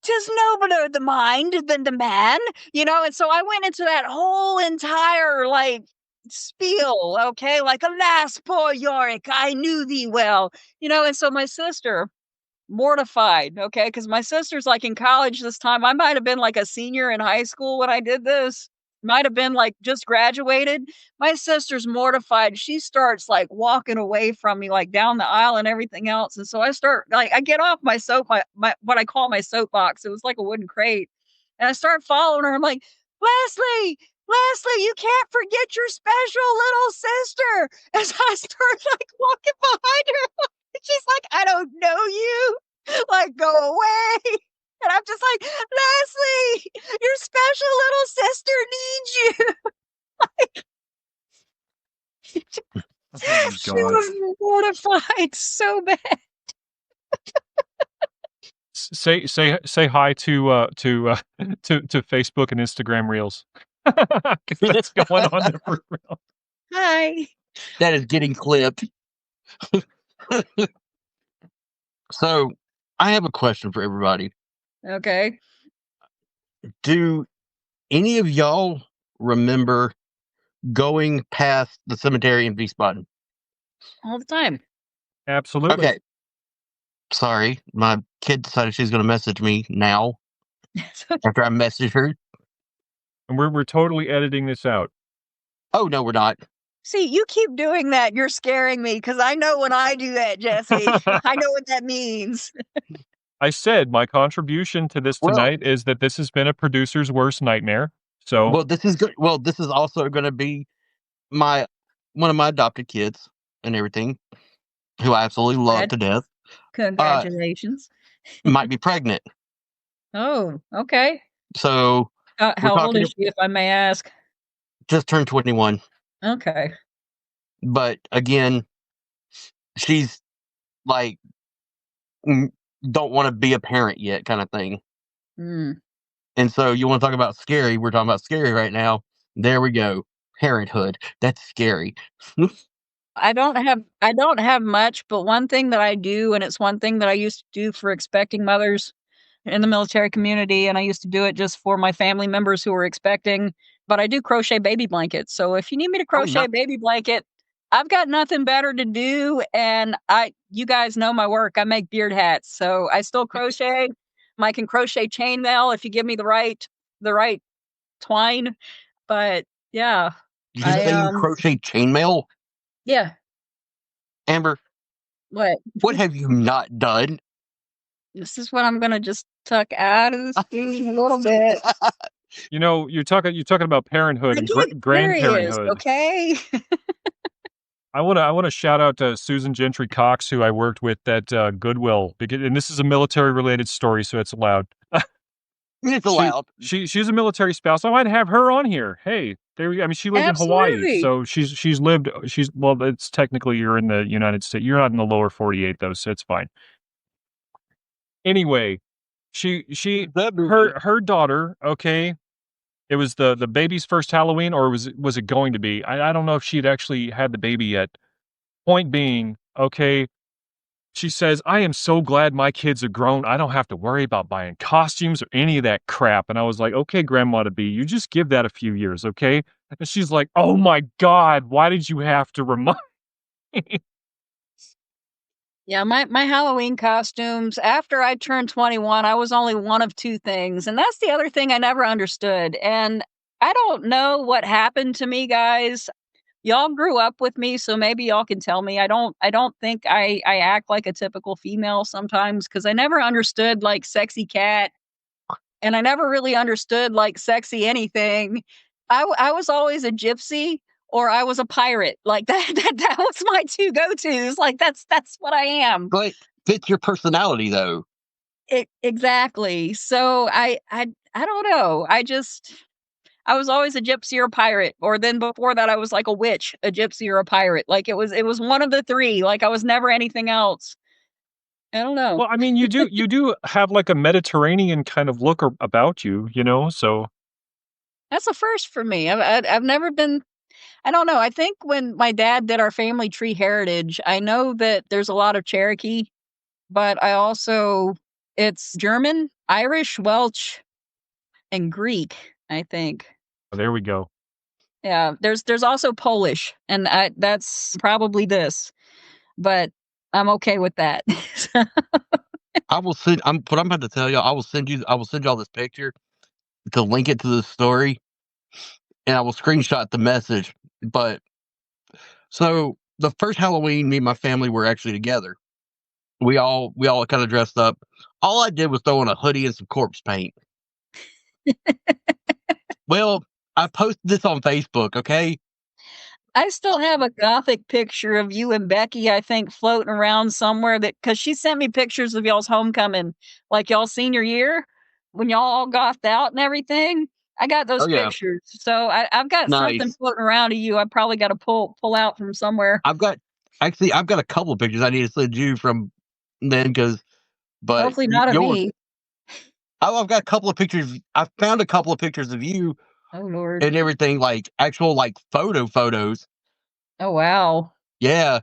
'Tis nobler the mind than the man, and so I went into that whole entire like spiel, okay, like, alas, poor Yorick, I knew thee well, and so my sister, mortified, okay, because my sister's like in college this time. I might have been like a senior in high school when I did this. Might have been like just graduated. My sister's mortified. She starts like walking away from me, like down the aisle and everything else. And so I start like I get off my my what I call my soapbox. It was like a wooden crate, and I start following her. I'm like, Leslie, you can't forget your special little sister. As I start like walking behind her, she's like, I don't know you. Like, go away. And I'm just like, Leslie, your special little sister needs you. She was mortified so bad. Say hi to Facebook and Instagram Reels. That's going on there for real. Hi. That is getting clipped. So, I have a question for everybody. Okay. Do any of y'all remember going past the cemetery in Wiesbaden? All the time. Absolutely. Okay. Sorry, my kid decided she's going to message me now after I messaged her. And we're totally editing this out. Oh, no, we're not. See, you keep doing that. You're scaring me because I know when I do that, Jesse. I know what that means. I said my contribution to this Well, tonight is that this has been a producer's worst nightmare. So well, this is good. Well, this is also going to be one of my adopted kids and everything, who I absolutely love to death. Congratulations. Might be pregnant. Oh, okay. So we're How old talking. is she, if I may ask? Just turned 21. Okay. But again, she's like, don't want to be a parent yet, kind of thing. Mm. And so you want to talk about scary? We're talking about scary right now. There we go. Parenthood. That's scary. I don't have much, but one thing that I do, and it's one thing that I used to do for expecting mothers in the military community, and I used to do it just for my family members who were expecting, but I do crochet baby blankets. So if you need me to Oh, crochet a baby blanket, I've got nothing better to do, and you guys know my work. I make beard hats, so I still crochet. I can crochet chainmail if you give me the right twine. But yeah, did you I say you crochet chainmail? yeah. Amber, What? what have you not done? This is what I'm gonna just tuck out of the screen a little bit. you know, you're talking about parenthood I and get serious, grandparenthood. okay? I wanna shout out to Susan Gentry Cox, who I worked with at Goodwill, and this is a military related story, so it's allowed. It's allowed. She's a military spouse. I might have her on here. Hey, there we go. I mean, she lived in Hawaii, Absolutely. so well, it's technically you're in the United States. You're not in the lower 48 though, so it's fine. Anyway, her daughter, okay, it was the baby's first Halloween, or was it going to be? I don't know if she'd actually had the baby yet. Point being, okay, she says, "I am so glad my kids are grown. I don't have to worry about buying costumes or any of that crap." And I was like, "Okay, grandma to be, you just give that a few years, okay?" And she's like, "Oh my God, why did you have to remind me?" Yeah, my Halloween costumes, after I turned 21, I was only one of 2 things, and that's the other thing I never understood, and I don't know what happened to me, guys. Y'all grew up with me, so maybe y'all can tell me. I don't think I act like a typical female sometimes because I never understood, like, sexy cat, and I never really understood, like, sexy anything. I was always a gypsy or I was a pirate. Like, that was my 2 go-tos. Like, that's what I am. But fits your personality, though. Exactly. So I don't know. I was always a gypsy or a pirate, or then before that, I was like a witch, a gypsy or a pirate. Like, it was one of the 3. Like, I was never anything else. I don't know. Well, I mean, you do have like a Mediterranean kind of look about you, you know. So That's a first for me. I've never been. I don't know. I think when my dad did our family tree heritage, I know that there's a lot of Cherokee, but I also it's German, Irish, Welsh, and Greek, I think. there we go. Yeah, there's also Polish, and that's probably this, but I'm okay with that. I will send. What I'm about to tell y'all. I will send you. I will send y'all this picture to link it to the story, and I will screenshot the message. But so the first Halloween, me and my family were actually together. We all kind of dressed up. All I did was throw on a hoodie and some corpse paint. Well, I posted this on Facebook. Okay. I still have a gothic picture of you and Becky, I think, floating around somewhere that because she sent me pictures of y'all's homecoming, like y'all senior year, when y'all all gothed out and everything. I got Oh those yeah. pictures. So I've got something Nice. floating around of you. I probably got to pull out from somewhere. I've got a couple of pictures I need to send you from then but Hopefully not of yours. me. I've got a couple of pictures. I found a couple of pictures of you Oh Lord. and everything, like actual like photos. Oh wow. Yeah,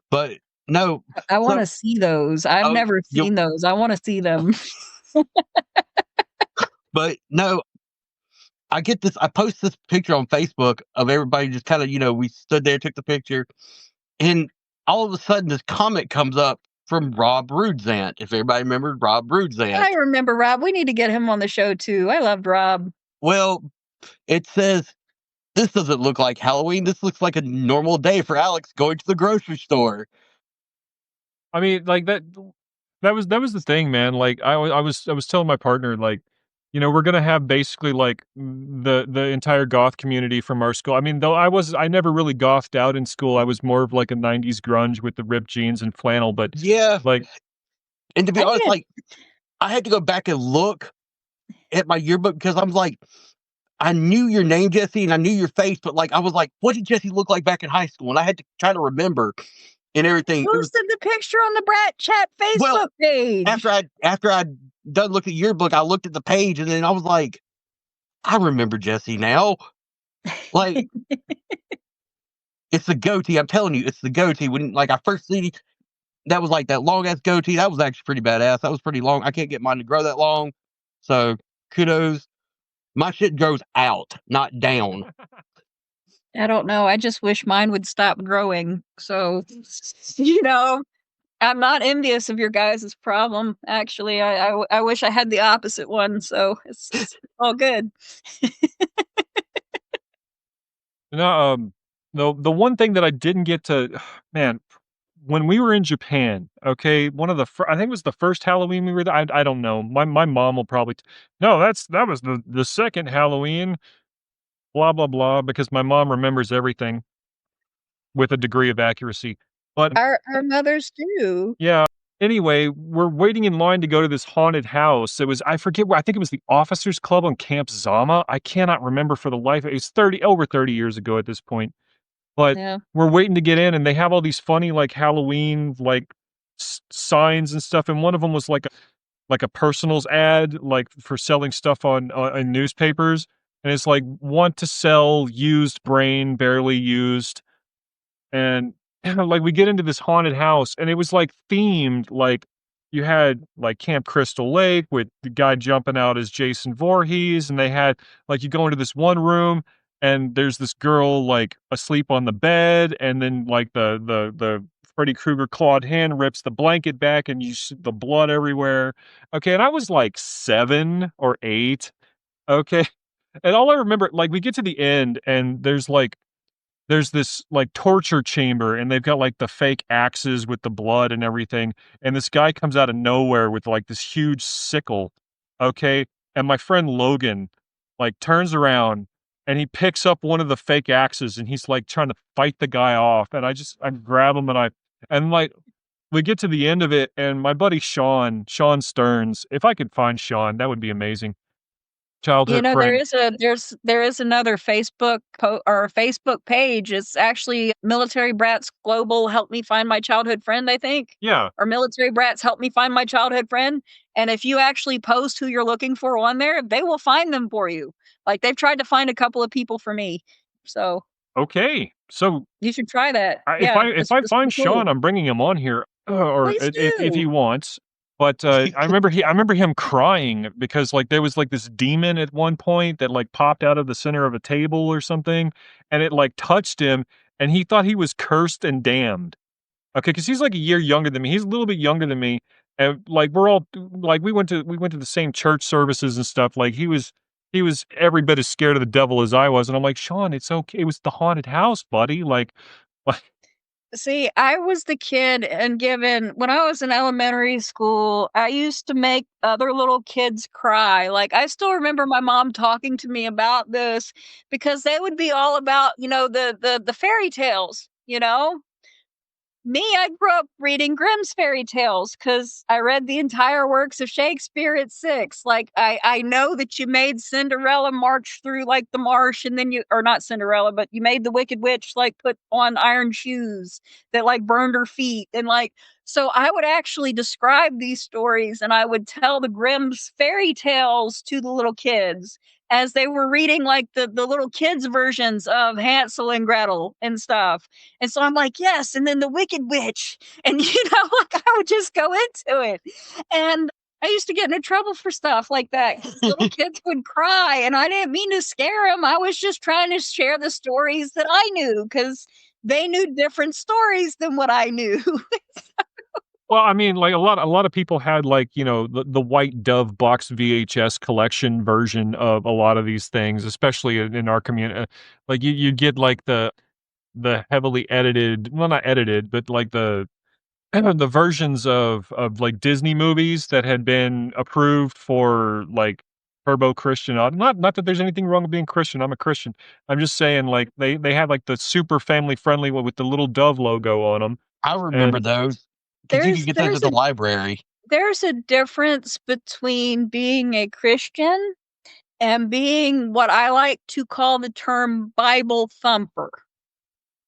but no. I want So to see those. I've oh, never you seen those. I want to see them. But no, I get this. I post this picture on Facebook of everybody just kind of, we stood there, took the picture, and all of a sudden this comment comes up from Rob Rudzant. If everybody remembers Rob Rudzant, I remember Rob. We need to get him on the show too. I loved Rob. well, it says, "This doesn't look like Halloween. This looks like a normal day for Alex going to the grocery store." I mean, like that was the thing, man. Like I was telling my partner, like, we're gonna have basically like the entire goth community from our school. I mean, though I never really gothed out in school. I was more of like a '90s grunge with the ripped jeans and flannel. But Yeah, like, and to be I honest, did. like I had to go back and look at my yearbook because I'm like, I knew your name, Jesse, and I knew your face, but like I was like, what did Jesse look like back in high school? And I had to try to remember and everything. It was Posted the picture on the Brat Chat well Facebook page. after I'd done looking at your book, I looked at the page and then I was like, I remember Jesse now. Like it's the goatee. I'm telling you, it's the goatee. When like I first seen that was like that long ass goatee. That was actually pretty badass. That was pretty long. I can't get mine to grow that long. So kudos. My shit grows out, not down. I don't know. I just wish mine would stop growing. So, you know, I'm not envious of your guys' problem. Actually, I wish I had the opposite one. So it's all good. no, the one thing that I didn't get to, man, when we were in Japan, okay, one of the I think it was the first Halloween we were there. I don't know. My mom will probably no, that was the second Halloween. Blah blah blah, because my mom remembers everything with a degree of accuracy. But Our mothers do. yeah. Anyway, we're waiting in line to go to this haunted house. It was I forget where I think it was the Officers Club on Camp Zama. I cannot remember for the life. It was 30 over 30 years ago at this point. But Yeah. we're waiting to get in, and they have all these funny like Halloween like signs and stuff. And one of them was like a personals ad, like for selling stuff on in newspapers. And it's like want to sell used brain, barely used. And like we get into this haunted house and it was like themed, like you had like Camp Crystal Lake with the guy jumping out as Jason Voorhees, and they had like you go into this one room and there's this girl like asleep on the bed, and then like the Freddy Krueger clawed hand rips the blanket back and you see the blood everywhere. Okay, and I was like 7 or 8. Okay. And all I remember, like we get to the end and there's this like torture chamber and they've got like the fake axes with the blood and everything. And this guy comes out of nowhere with like this huge sickle. Okay. And my friend Logan like turns around and he picks up one of the fake axes and he's like trying to fight the guy off. And I grab him and like, we get to the end of it and my buddy Sean Stearns, if I could find Sean, that would be amazing. You Childhood know, friend. there is another Facebook page. It's actually Military Brats Global Help Me Find My Childhood Friend, I think. Yeah. Or Military Brats Help Me Find My Childhood Friend. And if you actually post who you're looking for on there, they will find them for you. Like they've tried to find a couple of people for me. So Okay. So you should try that. If Yeah, I it's find pretty cool. Sean, I'm bringing him on here, or Please if he do. wants. But I remember him crying because like there was like this demon at one point that like popped out of the center of a table or something, and it like touched him, and he thought he was cursed and damned. Okay, because he's like a year younger than me. He's a little bit younger than me, and like we're all like we went to the same church services and stuff. Like he was every bit as scared of the devil as I was, and I'm like, Sean, it's okay. It was the haunted house, buddy. Like, like See, I was the kid and given when I was in elementary school, I used to make other little kids cry. Like I still remember my mom talking to me about this because they would be all about, the fairy tales, you know? Me, I grew up reading Grimm's fairy tales because I read the entire works of Shakespeare at 6. Like, I know that you made Cinderella march through, like, the marsh, and then or not Cinderella, but you made the Wicked Witch, like, put on iron shoes that, like, burned her feet, and, like so I would actually describe these stories, and I would tell the Grimm's fairy tales to the little kids as they were reading, like, the little kids' versions of Hansel and Gretel and stuff. And so I'm like, yes, and then the Wicked Witch. And like I would just go into it. And I used to get into trouble for stuff like that. Little kids would cry, and I didn't mean to scare them. I was just trying to share the stories that I knew because they knew different stories than what I knew. Well, I mean, like a lot of people had like, the White Dove box VHS collection version of a lot of these things, especially in our community. Like you get like the heavily edited, well, not edited, but like the versions of like Disney movies that had been approved for like turbo Christian. Not that there's anything wrong with being Christian. I'm a Christian. I'm just saying like they had like the super family friendly one with the little dove logo on them. I remember And those because you could there's get those at there's the a library. there's a difference between being a Christian and being what I like to call the term Bible thumper.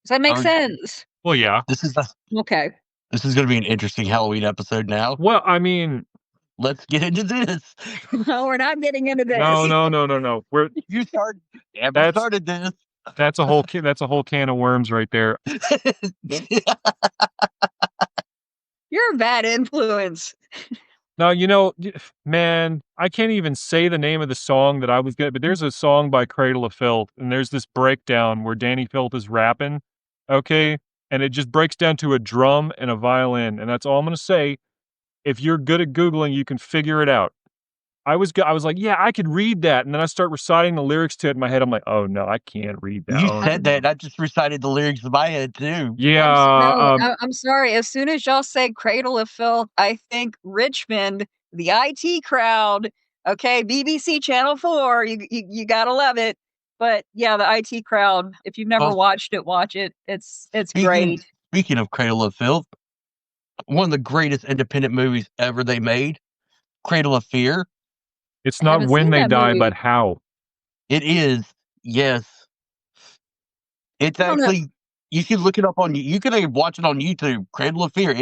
Does that make Oh, sense? well, yeah. this is Okay. this is going to be an interesting Halloween episode. Now, Well, I mean, let's get into this. No, we're not getting into no, this. no, no, no, no. You started. Yeah, you That's started this. that's a whole can of worms right there. You're a bad influence. Now, man, I can't even say the name of the song that I was getting, but there's a song by Cradle of Filth, and there's this breakdown where Danny Filth is rapping, okay? And it just breaks down to a drum and a violin, and that's all I'm gonna say. If you're good at Googling, you can figure it out. I was like, yeah, I could read that, and then I start reciting the lyrics to it in my head. I'm like, oh no, I can't read that. You Oh, said no. that. And I just recited the lyrics in my head too. Yeah, No, I'm sorry. As soon as y'all say Cradle of Filth, I think Richmond, the IT crowd. Okay, BBC Channel 4. You gotta love it. But yeah, the IT crowd. If you've never Well, watched it, watch it. It's speaking great. speaking of Cradle of Filth, one of the greatest independent movies ever they made, Cradle of Fear. it's I not haven't when seen they that die, but movie. how. It is, yes. It's I don't know. actually you can look it up on you can even watch it on YouTube. Cradle of Fear.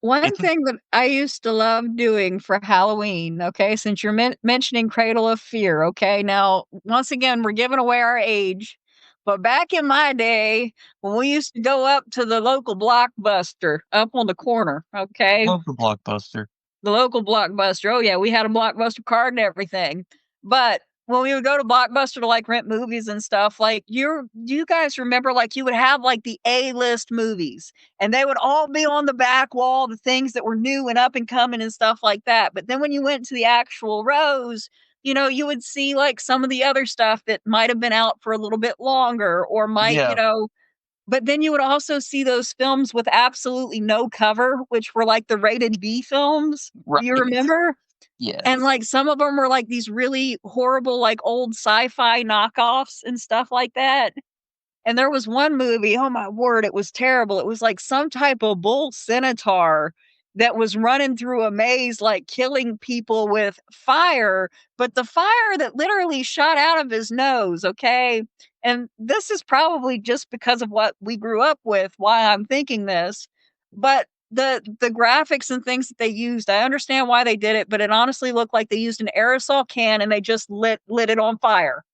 One It's a, thing that I used to love doing for Halloween, okay, since you're mentioning Cradle of Fear, okay, now, once again, we're giving away our age, but back in my day, when we used to go up to the local Blockbuster up on the corner, okay, love the blockbuster. the local Blockbuster. Oh yeah, we had a Blockbuster card and everything. But when we would go to Blockbuster to like rent movies and stuff, like you guys remember like you would have like the A-list movies and they would all be on the back wall, the things that were new and up and coming and stuff like that. But then when you went to the actual rows, you would see like some of the other stuff that might have been out for a little bit longer or might, Yeah, but then you would also see those films with absolutely no cover, which were like the rated B films. Do you right. remember? Yes. And like some of them were like these really horrible, like old sci-fi knockoffs and stuff like that. And there was one movie, oh my word, it was terrible. It was like some type of bull centaur that was running through a maze, like killing people with fire, but the fire that literally shot out of his nose, okay? And this is probably just because of what we grew up with, why I'm thinking this. But the graphics and things that they used, I understand why they did it, but it honestly looked like they used an aerosol can and they just lit it on fire.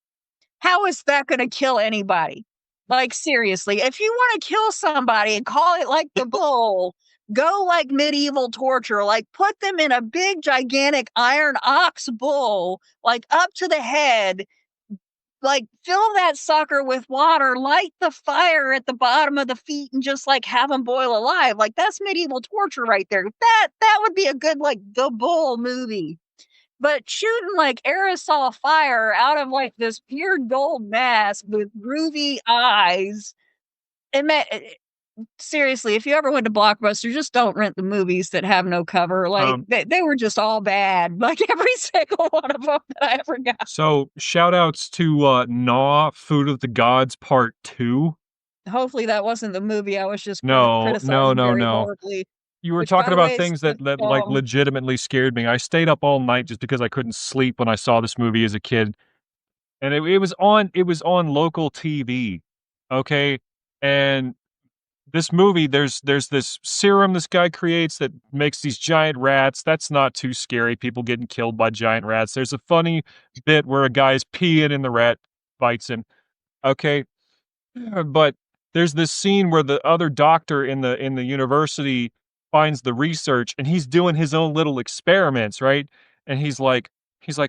How is that gonna kill anybody? Like, seriously, if you wanna kill somebody and call it like the bull, go like medieval torture, like, put them in a big, gigantic iron ox bull, like, up to the head, like, fill that sucker with water, light the fire at the bottom of the feet, and just, like, have them boil alive, like, that's medieval torture right there. That would be a good, like, The Bull movie. But shooting like aerosol fire out of like this pure gold mask with groovy eyes. It ma- Seriously, if you ever went to Blockbuster, just don't rent the movies that have no cover. Like Um, they were just all bad. Like every single one of them that I ever got. so shout outs to Gnaw Food of the Gods Part 2. Hopefully that wasn't the movie I was just No, no, criticizing no, very no. horribly. You were Which, by talking the about way, is things the that like legitimately scared me. I stayed up all night just because I couldn't sleep when I saw this movie as a kid. And it was on local TV. Okay? And this movie, there's this serum this guy creates that makes these giant rats. That's not too scary, people getting killed by giant rats. There's a funny bit where a guy's peeing and the rat bites him. Okay? But there's this scene where the other doctor in the university finds the research, and he's doing his own little experiments, right? And he's like,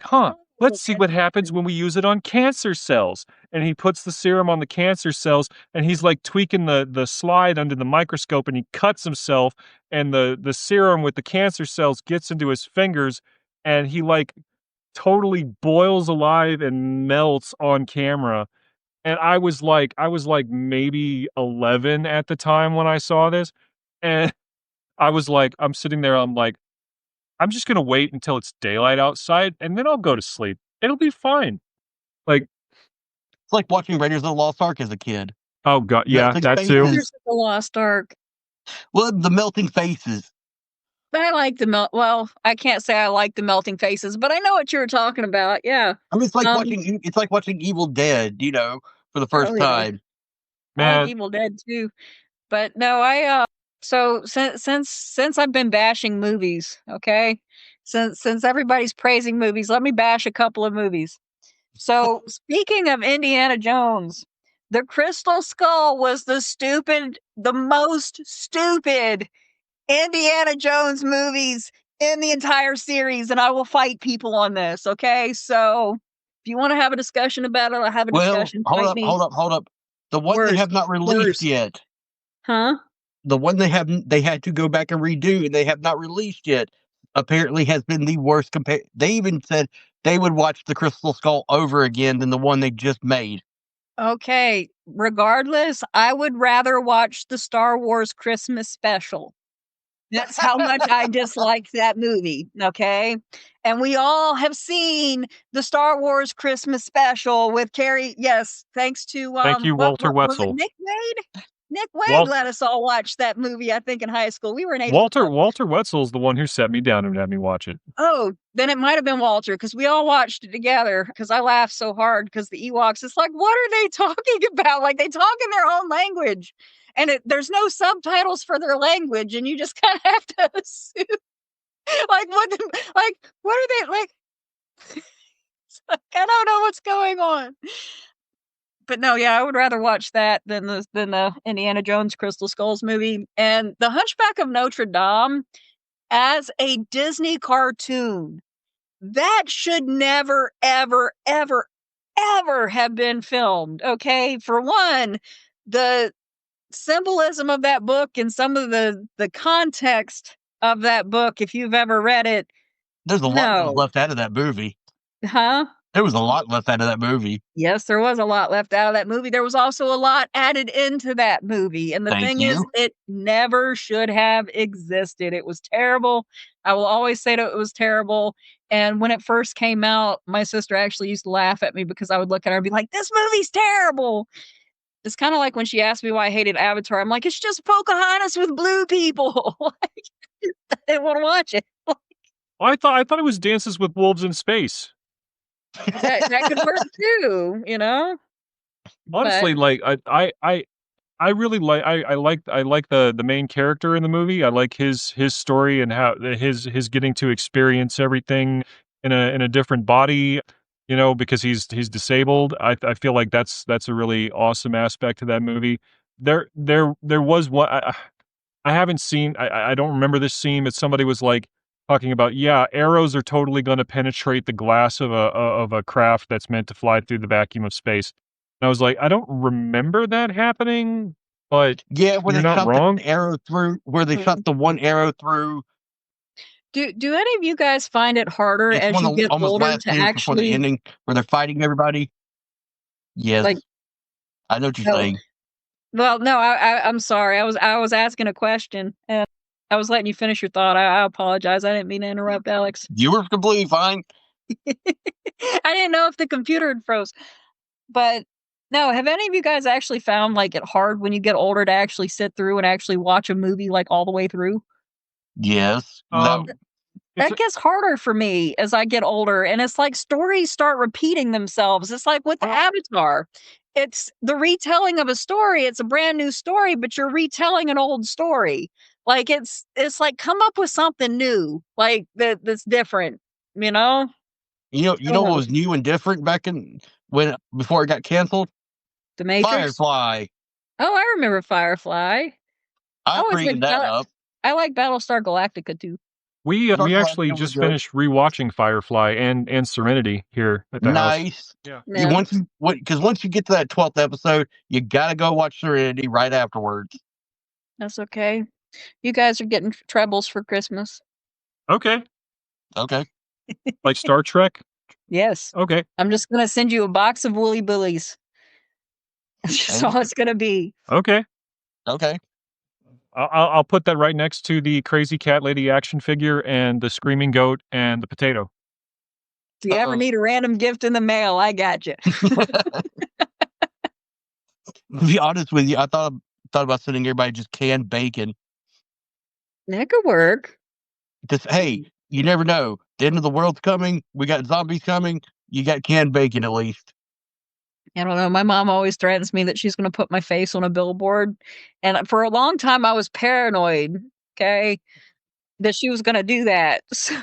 huh, let's see what happens when we use it on cancer cells. And he puts the serum on the cancer cells, and he's like tweaking the slide under the microscope, and he cuts himself, and the serum with the cancer cells gets into his fingers, and he like totally boils alive and melts on camera. And I was like maybe 11 at the time when I saw this. And I'm sitting there, I'm like, I'm just gonna wait until it's daylight outside, and then I'll go to sleep. It'll be fine. Like, It's like watching Raiders of the Lost Ark as a kid. oh god, yeah, Melting that too. faces. The Lost Ark. Well, the melting faces. I like the well, I can't say I like the melting faces, but I know what you were talking about. Yeah. I mean, Um, it's like watching Evil Dead, for the first oh yeah. time. I like Man, Evil Dead too. But no, so since I've been bashing movies, okay? Since everybody's praising movies, let me bash a couple of movies. So, speaking of Indiana Jones, the Crystal Skull was the most stupid Indiana Jones movies in the entire series, and I will fight people on this, okay? So, if you want to have a discussion about it, I'll have a Well, discussion. hold Fight up, me. hold up, hold up. The one they Worst. have not released Worst. yet. Huh? The one they had to go back and redo, and they have not released yet. Apparently, has been the worst. They even said they would watch the Crystal Skull over again than the one they just made. Okay. Regardless, I would rather watch the Star Wars Christmas special. That's how much I dislike that movie, okay? And we all have seen the Star Wars Christmas special with Carrie. Yes, thanks to thank you, Walter what was it? Wetzel. Nick Wade. Nick Wade Walt let us all watch that movie. I think in high school we were in 8th Walter club. Walter Wetzel's the one who set me down and had me watch it. Oh, then it might have been Walter because we all watched it together. Because I laughed so hard because the Ewoks. It's like, what are they talking about? Like they talk in their own language, and there's no subtitles for their language, and you just kind of have to assume. Like what are they like? I don't know what's going on. But no, yeah, I would rather watch that than the Indiana Jones Crystal Skulls movie. And The Hunchback of Notre Dame as a Disney cartoon, that should never, ever, ever, ever have been filmed. Okay. For one, the symbolism of that book and some of the context of that book, if you've ever read it, There's a lot that was no. left out of that movie. Huh? There was a lot left out of that movie. Yes, there was a lot left out of that movie. There was also a lot added into that movie. And the Thank thing is, you. it never should have existed. It was terrible. I will always say that it was terrible. And when it first came out, my sister actually used to laugh at me because I would look at her and be like, this movie's terrible. It's kind of like when she asked me why I hated Avatar. I'm like, it's just Pocahontas with blue people. I didn't want to watch it. I thought it was Dances with Wolves in Space. That could work too, you know? But Honestly, like I really like the main character in the movie. I like his story and how his getting to experience everything in a different body, because he's disabled. I feel like that's a really awesome aspect to that movie. There was one I haven't seen. I don't remember this scene, but somebody was like talking about, yeah, arrows are totally going to penetrate the glass of a craft that's meant to fly through the vacuum of space. And I was like, I don't remember that happening, but Yeah, where you're they not shot the wrong. arrow through, where they shot the one arrow through. do any of you guys find it harder It's as one you of the get almost older last to scenes before the actually ending, where they're fighting everybody. Yes, like I know what you're oh saying. well no I'm sorry I was asking a question and I was letting you finish your thought. I apologize. I didn't mean to interrupt, Alex. You were completely fine. I didn't know if the computer had froze. But no, have any of you guys actually found like it hard when you get older to actually sit through and actually watch a movie like all the way through? Yes, without. It's That gets harder for me as I get older, and it's like stories start repeating themselves. It's like with Avatar. It's the retelling of a story. It's a brand new story, but you're retelling an old story. Like it's like come up with something new, like that's different, you know? You know what was new and different back in when before it got canceled? The Matrix. Firefly. Oh, I remember Firefly. I I was a bringing that up. I like Battlestar Galactica too. We Star actually Galactica was just good. finished rewatching Firefly and Serenity here at the house. Nice. Yeah. Yeah. Because once you get to that 12th episode, you gotta go watch Serenity right afterwards. That's okay. You guys are getting trebles for Christmas. Okay. Okay. Like Star Trek? Yes. Okay. I'm just gonna send you a box of Woolly Billies. That's just all it's gonna be. Okay. Okay. I'll put that right next to the Crazy Cat Lady action figure and the Screaming Goat and the potato. If you ever need a random gift in the mail, I got you. To be honest with you, I thought about sending everybody just canned bacon. That could work. Just hey, you never know. The end of the world's coming. We got zombies coming. You got canned bacon at least. I don't know. My mom always threatens me that she's going to put my face on a billboard. And for a long time, I was paranoid, okay, that she was going to do that. So,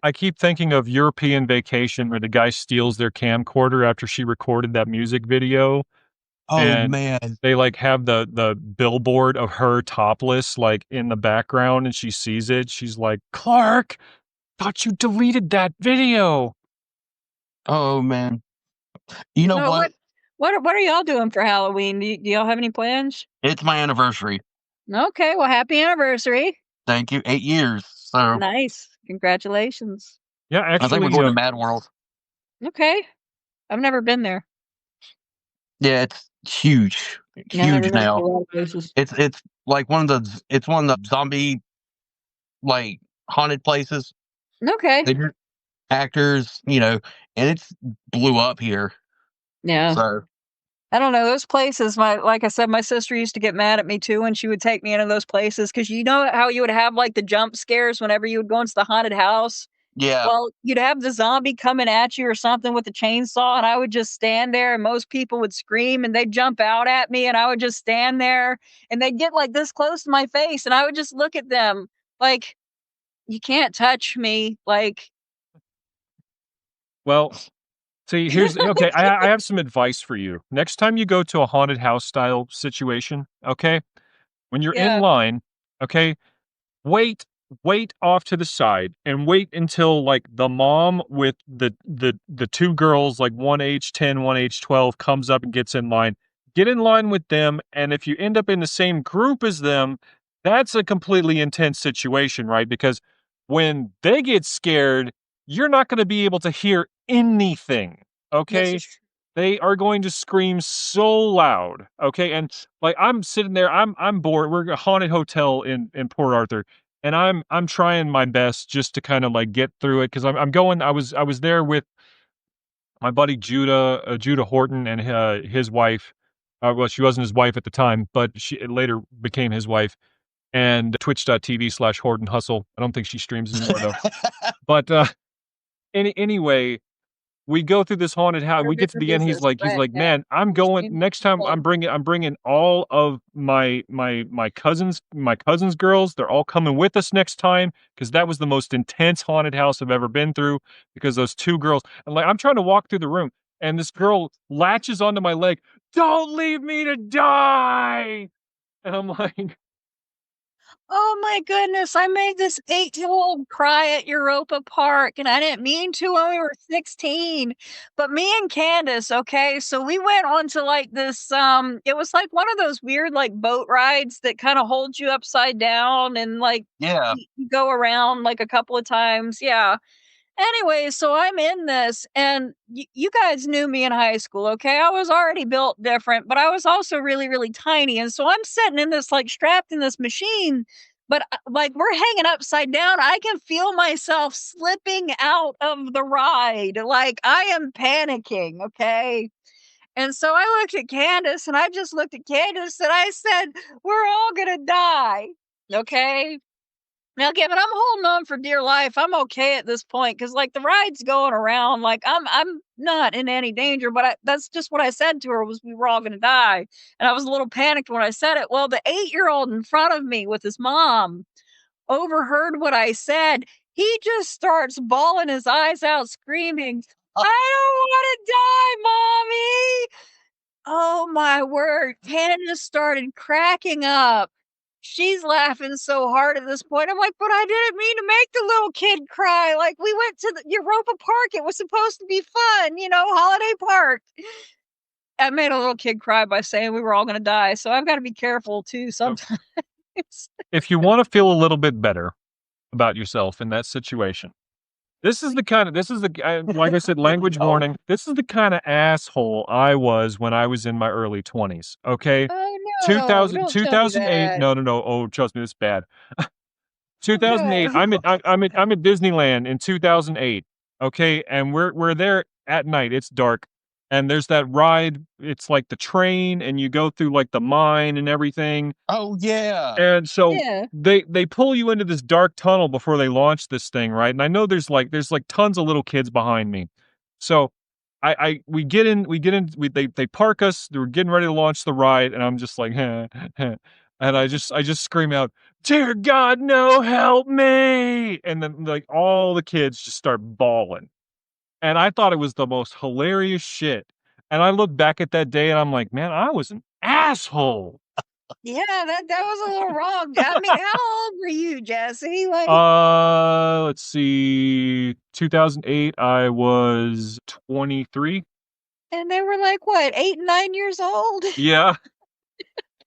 I keep thinking of European Vacation where the guy steals their camcorder after she recorded that music video. Oh And man. they like have the billboard of her topless like in the background and she sees it. She's like, Clark, thought you deleted that video. Oh man. You know no, what? what are y'all doing for Halloween? Do y'all have any plans? It's my anniversary. Okay, well, happy anniversary. Thank you. 8 years. So Nice. Congratulations. Yeah, I think we're actually, going to Mad World. Okay. I've never been there. Yeah, it's huge. Yeah, I've never Huge been to a now. lot of places. It's like one of the zombie like haunted places. Okay. They hear actors, and it's blew up here. Yeah. So I don't know, those places, like I said, my sister used to get mad at me too when she would take me into those places because you know how you would have like the jump scares whenever you would go into the haunted house? yeah. Well, you'd have the zombie coming at you or something with a chainsaw, and I would just stand there, and most people would scream and they'd jump out at me, and I would just stand there and they'd get like this close to my face, and I would just look at them like, you can't touch me. Like, well, see, here's okay. I have some advice for you. Next time you go to a haunted house style situation, okay, when you're in yeah, line, okay, wait wait off to the side and wait until like the mom with the two girls like one age 10 one age 12 comes up and gets in line. Get in line with them, and if you end up in the same group as them, that's a completely intense situation, right? Because when they get scared, you're not going to be able to hear anything. this Okay, is true. they are going to scream so loud. Okay, and like I'm sitting there, I'm bored. We're a haunted hotel in Port Arthur, and I'm trying my best just to kind of like get through it because I'm going. I was there with my buddy Judah Horton and his wife. Well, she wasn't his wife at the time, but she later became his wife. And twitch.tv/Horton Hustle. I don't think she streams anymore though. But anyway, we go through this haunted house. Our We get to bigger the end. He's business, like, Brat Chat. man, I'm going Stream next time. people. I'm bringing all of my cousins girls. They're all coming with us next time because that was the most intense haunted house I've ever been through. Because those two girls, and like, I'm trying to walk through the room, and this girl latches onto my leg. Don't leave me to die. And I'm like, Oh my goodness, I made this 8-year-old cry at Europa Park, and I didn't mean to when we were 16. But me and Candace, okay, so we went on to like this, it was like one of those weird like boat rides that kind of holds you upside down and like Yeah. you go around like a couple of times. Yeah. Anyway, so I'm in this, and you guys knew me in high school, okay? I was already built different, but I was also really, really tiny. And so I'm sitting in this, like, strapped in this machine, but like, we're hanging upside down. I can feel myself slipping out of the ride. Like, I am panicking, okay? And so I looked at Candace, and I just looked at Candace, and I said, we're all gonna die, okay? Now, given I'm holding on for dear life, I'm okay at this point because, like, the ride's going around. Like, I'm not in any danger. But that's just what I said to her was we were all going to die, and I was a little panicked when I said it. Well, the 8-year-old in front of me with his mom overheard what I said. He just starts bawling his eyes out, screaming, "I don't want to die, mommy!" Oh my word! Candace started cracking up. she's laughing so hard at this point. I'm like, but I didn't mean to make the little kid cry. Like, we went to the Europa Park. It was supposed to be fun, holiday park. I made a little kid cry by saying we were all going to die. So I've got to be careful too sometimes. If you want to feel a little bit better about yourself in that situation, like I said, language warning. This is the kind of asshole I was when I was in my early 20s. Okay. Oh no, 2000, don't tell me 2008. that. No. Oh, trust me, this is bad. Oh 2008. no. I'm at Disneyland in 2008. Okay, and we're there at night. It's dark, and there's that ride. It's like the train, and you go through like the mine and everything. Oh yeah. And so Yeah. they pull you into this dark tunnel before they launch this thing, right? And I know there's like tons of little kids behind me. So we get in, they park us, we're getting ready to launch the ride, and I'm just like, and I just scream out, "Dear God, no, help me!" And then like all the kids just start bawling. And I thought it was the most hilarious shit. And I look back at that day and I'm like, man, I was an asshole. Yeah, that was a little wrong. I mean, how old were you, Jesse? Like, Let's see. 2008, I was 23. and they were like, what, 8 and 9 years old? Yeah.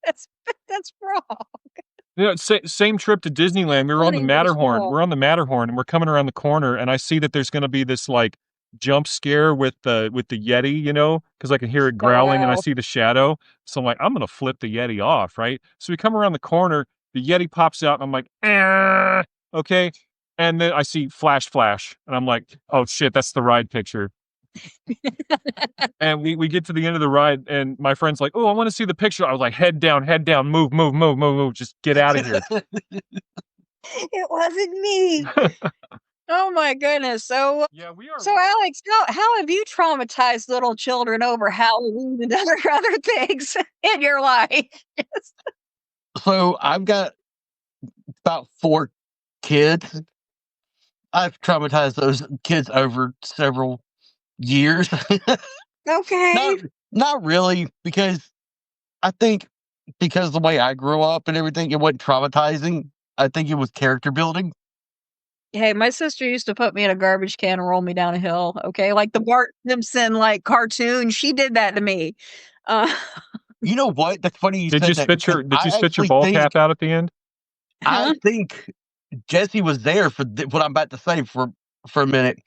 that's that's wrong. Same trip to Disneyland. We were on the 20 years Matterhorn. wrong. We're on the Matterhorn and we're coming around the corner and I see that there's going to be this like jump scare with the Yeti, because I can hear it Oh growling and I wow. see the shadow. So I'm like, I'm going to flip the Yeti off, right? So we come around the corner, the Yeti pops out and I'm like, okay. And then I see flash, and I'm like, oh shit, that's the ride picture. And we get to the end of the ride, and my friend's like, oh, I want to see the picture. I was like, head down, move, just get out of here. It wasn't me. Oh my goodness. So Yeah, we are. so Alex, how have you traumatized little children over Halloween and other things in your life? So I've got about 4 kids. I've traumatized those kids over several years. Okay. Not really, because I think because the way I grew up and everything, it wasn't traumatizing. I think it was character building. Hey, my sister used to put me in a garbage can and roll me down a hill, okay? Like the Bart Simpson, like, cartoon, she did that to me. Uh, You know what? That's funny you Did you said that spit because your Did you spit your ball cap out at the end? I think Jesse was there for what I'm about to say for a minute.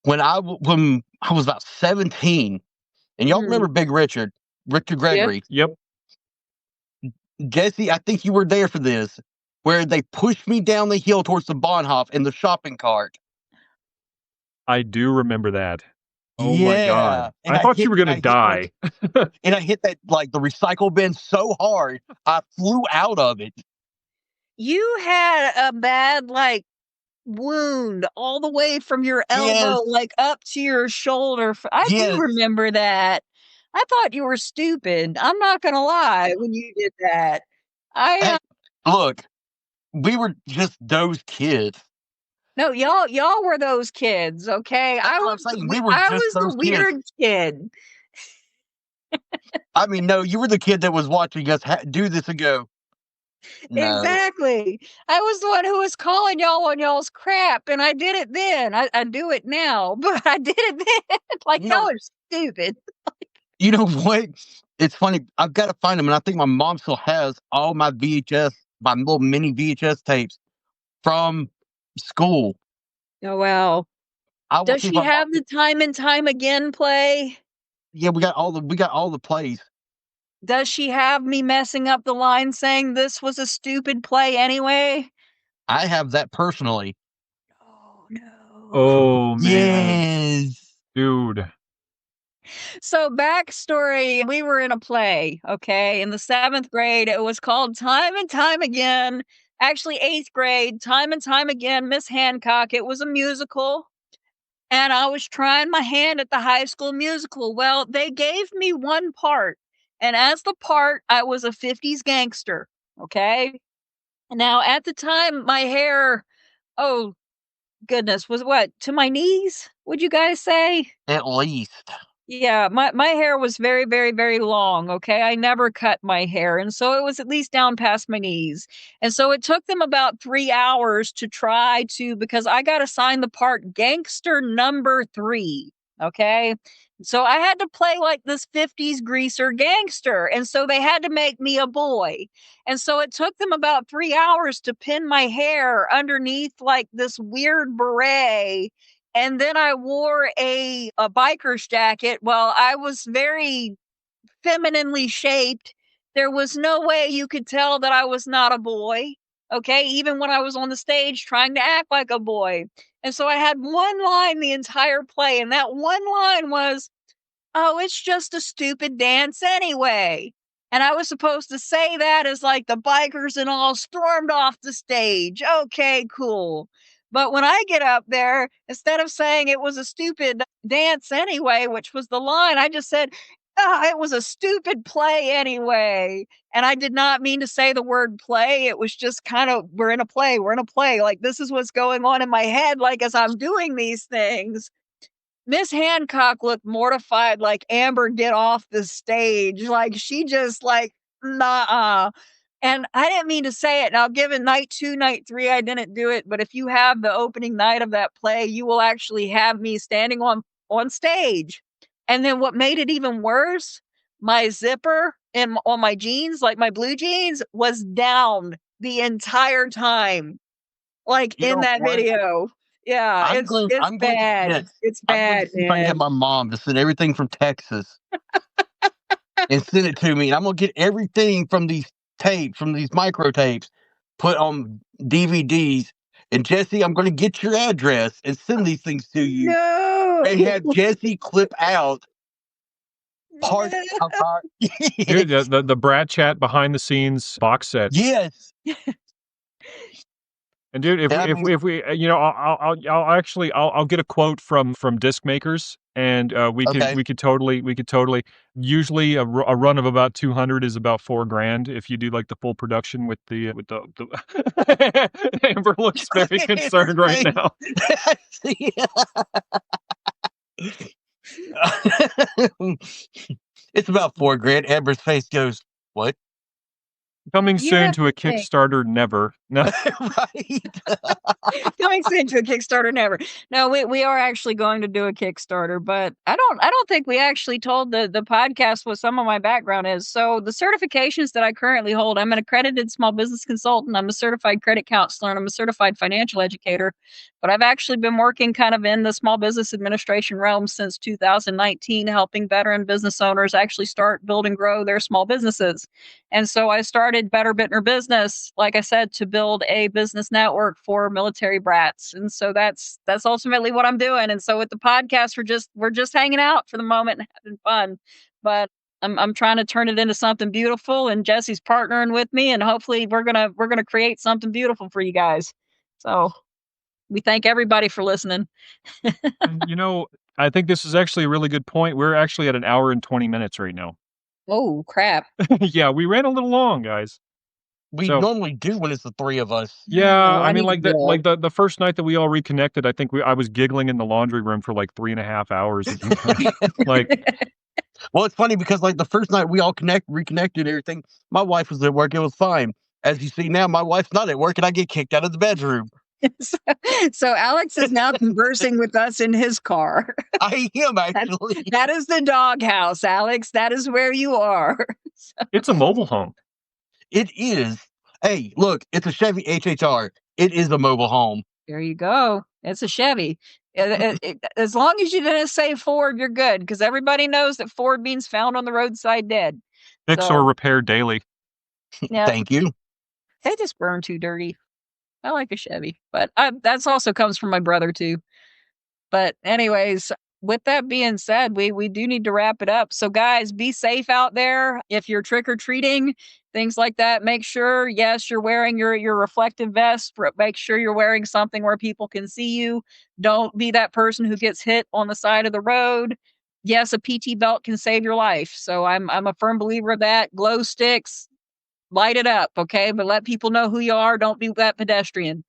When I was about 17, and y'all remember Big Richard yeah. Gregory. Yep. Jesse, I think you were there for this, where they pushed me down the hill towards the Bahnhof in the shopping cart. I do remember that. Oh my Yeah, god. and I thought you were gonna I hit, die. and I hit that like the recycle bin so hard I flew out of it. You had a bad, like, wound all the way from your elbow, Yes, like, up to your shoulder. I do yes. remember that. I thought you were stupid. I'm not gonna lie when you did that. I, Hey, look, we were just those kids. no, y'all were those kids, okay? That's what I'm saying. We were I just was the those kids. weird kid. I mean, no, you were the kid that was watching us do this and go, no. Exactly. I was the one who was calling y'all on y'all's crap, and I did it then. I do it now, but I did it then. Like, You y'all know, are stupid. you know what? It's funny. I've got to find them, and I think my mom still has all my little mini VHS tapes from school. Oh, wow. I will Does see if she my mom. have the time and time again play? Yeah, we got all the plays. Does she have me messing up the line saying this was a stupid play anyway? I have that personally. Oh, no. Oh man. Yes. Dude. So, backstory, we were in a play, okay? In the 7th grade, it was called Time and Time Again. Actually, 8th grade, Time and Time Again, Miss Hancock. It was a musical, and I was trying my hand at the High School Musical. Well, they gave me one part, and as the part, I was a 50s gangster, okay? Now, at the time, my hair, oh goodness, was what, to my knees, would you guys say? At least. Yeah, my hair was very, very, very long, okay? I never cut my hair, and so it was at least down past my knees. And so it took them about 3 hours to try to because I got assigned the part gangster number 3, okay? So I had to play like this 50s greaser gangster, and so they had to make me a boy. And so it took them about 3 hours to pin my hair underneath like this weird beret, and then I wore a biker's jacket. Well, I was very femininely shaped. There was no way you could tell that I was not a boy, okay, even when I was on the stage trying to act like a boy. And so I had one line the entire play, and that one line was, "Oh, it's just a stupid dance anyway." And I was supposed to say that as like the bikers and all stormed off the stage. Okay, cool. But when I get up there, instead of saying it was a stupid dance anyway, which was the line, I just said, "Ah, it was a stupid play anyway." And I did not mean to say the word play. It was just kind of, we're in a play, we're in a play. Like, this is what's going on in my head, like, as I'm doing these things. Miss Hancock looked mortified, like, "Amber, get off the stage." Like, she just like, "Nah." And I didn't mean to say it. Now, given night 2, night 3, I didn't do it, but if you have the opening night of that play, you will actually have me standing on stage. And then what made it even worse, my zipper on my jeans, like my blue jeans, was down the entire time, like, You in know that what? video. Yeah, it's I'm going to do bad. this. It's I'm going to bad, see if I can get man. my mom to send everything from Texas and send it to me. And I'm going to get everything from these tapes, from these micro tapes, put on DVDs. And Jesse, I'm going to get your address and send these things to you No. and have Jesse clip out parts of our. Dude, the Brat Chat behind the scenes box set. Yes. And dude, And I mean, if we, I'll actually I'll get a quote from disc makers, and okay. we could totally. Usually, a run of about 200 is about $4,000 if you do like the full production with the. Amber looks very concerned right Everything. now. See? It's about $4,000. Amber's face goes, "What?" Coming You soon have to to a think. Kickstarter, never. No. Right. Going soon to a Kickstarter, never. No, we are actually going to do a Kickstarter, but I don't think we actually told the podcast what some of my background is. So the certifications that I currently hold, I'm an accredited small business consultant, I'm a certified credit counselor, and I'm a certified financial educator. But I've actually been working kind of in the small business administration realm since 2019, helping veteran business owners actually start, build, and grow their small businesses. And so I started Better Bittner Business, like I said, to build a business network for military brats. And so that's ultimately what I'm doing. And so with the podcast, we're just hanging out for the moment and having fun. But I'm trying to turn it into something beautiful, and Jesse's partnering with me, and hopefully we're gonna create something beautiful for you guys. So we thank everybody for listening. And I think this is actually a really good point. We're actually at an hour and 20 minutes right now. Oh crap. Yeah, we ran a little long, guys. We So normally do when it's the three of us. yeah, Oh, I I mean, need to like go. the first night that we all reconnected, I think I was giggling in the laundry room for like 3.5 hours with you guys. Like, Well, it's funny because like the first night we all reconnected and everything, my wife was at work. It was fine. As you see now, my wife's not at work and I get kicked out of the bedroom. so, so Alex is now conversing with us in his car. I am That actually. that is the doghouse, Alex. That is where you are. it's a mobile home. It is. Hey, look, it's a Chevy HHR. It is a mobile home. There you go. It's a Chevy. As long as you didn't say Ford, you're good, because everybody knows that Ford means found on the roadside dead. Fix or So, repair daily. yeah, Thank you. they just burn too dirty. I like a Chevy, but that's also comes from my brother too. But anyways, with that being said, we do need to wrap it up. So guys, be safe out there. If you're trick or treating, things like that, make sure yes, you're wearing your reflective vest, make sure you're wearing something where people can see you. Don't be that person who gets hit on the side of the road. Yes, a PT belt can save your life. So I'm a firm believer of that. Glow sticks, light it up, okay? But let people know who you are. Don't be that pedestrian.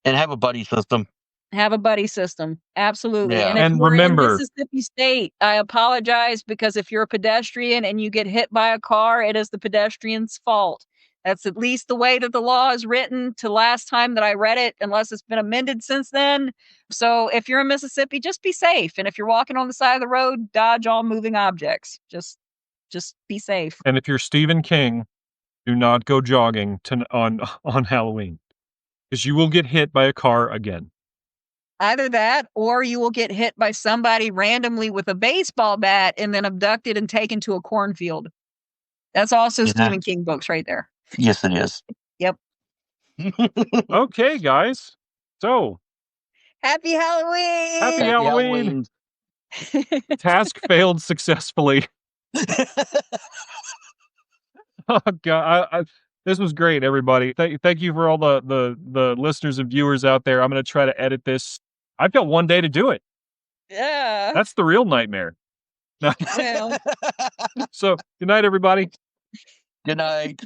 And have a buddy system. Have a buddy system. Absolutely. Yeah. And if And you're in remember- Mississippi State, I apologize, because if you're a pedestrian and you get hit by a car, it is the pedestrian's fault. That's at least the way that the law is written to last time that I read it, unless it's been amended since then. So if you're in Mississippi, just be safe. And if you're walking on the side of the road, dodge all moving objects. Just be safe. And if you're Stephen King, do not go jogging on Halloween, because you will get hit by a car again. Either that, or you will get hit by somebody randomly with a baseball bat and then abducted and taken to a cornfield. That's also Yeah. Stephen King books right there. Yes, it is. Yep. Okay, guys. So, Happy Halloween! Happy Halloween! Task failed successfully. Oh God, this was great, everybody. Thank you for all the listeners and viewers out there. I'm going to try to edit this. I've got one day to do it. Yeah. That's the real nightmare. Well. So, good night, everybody. Good night.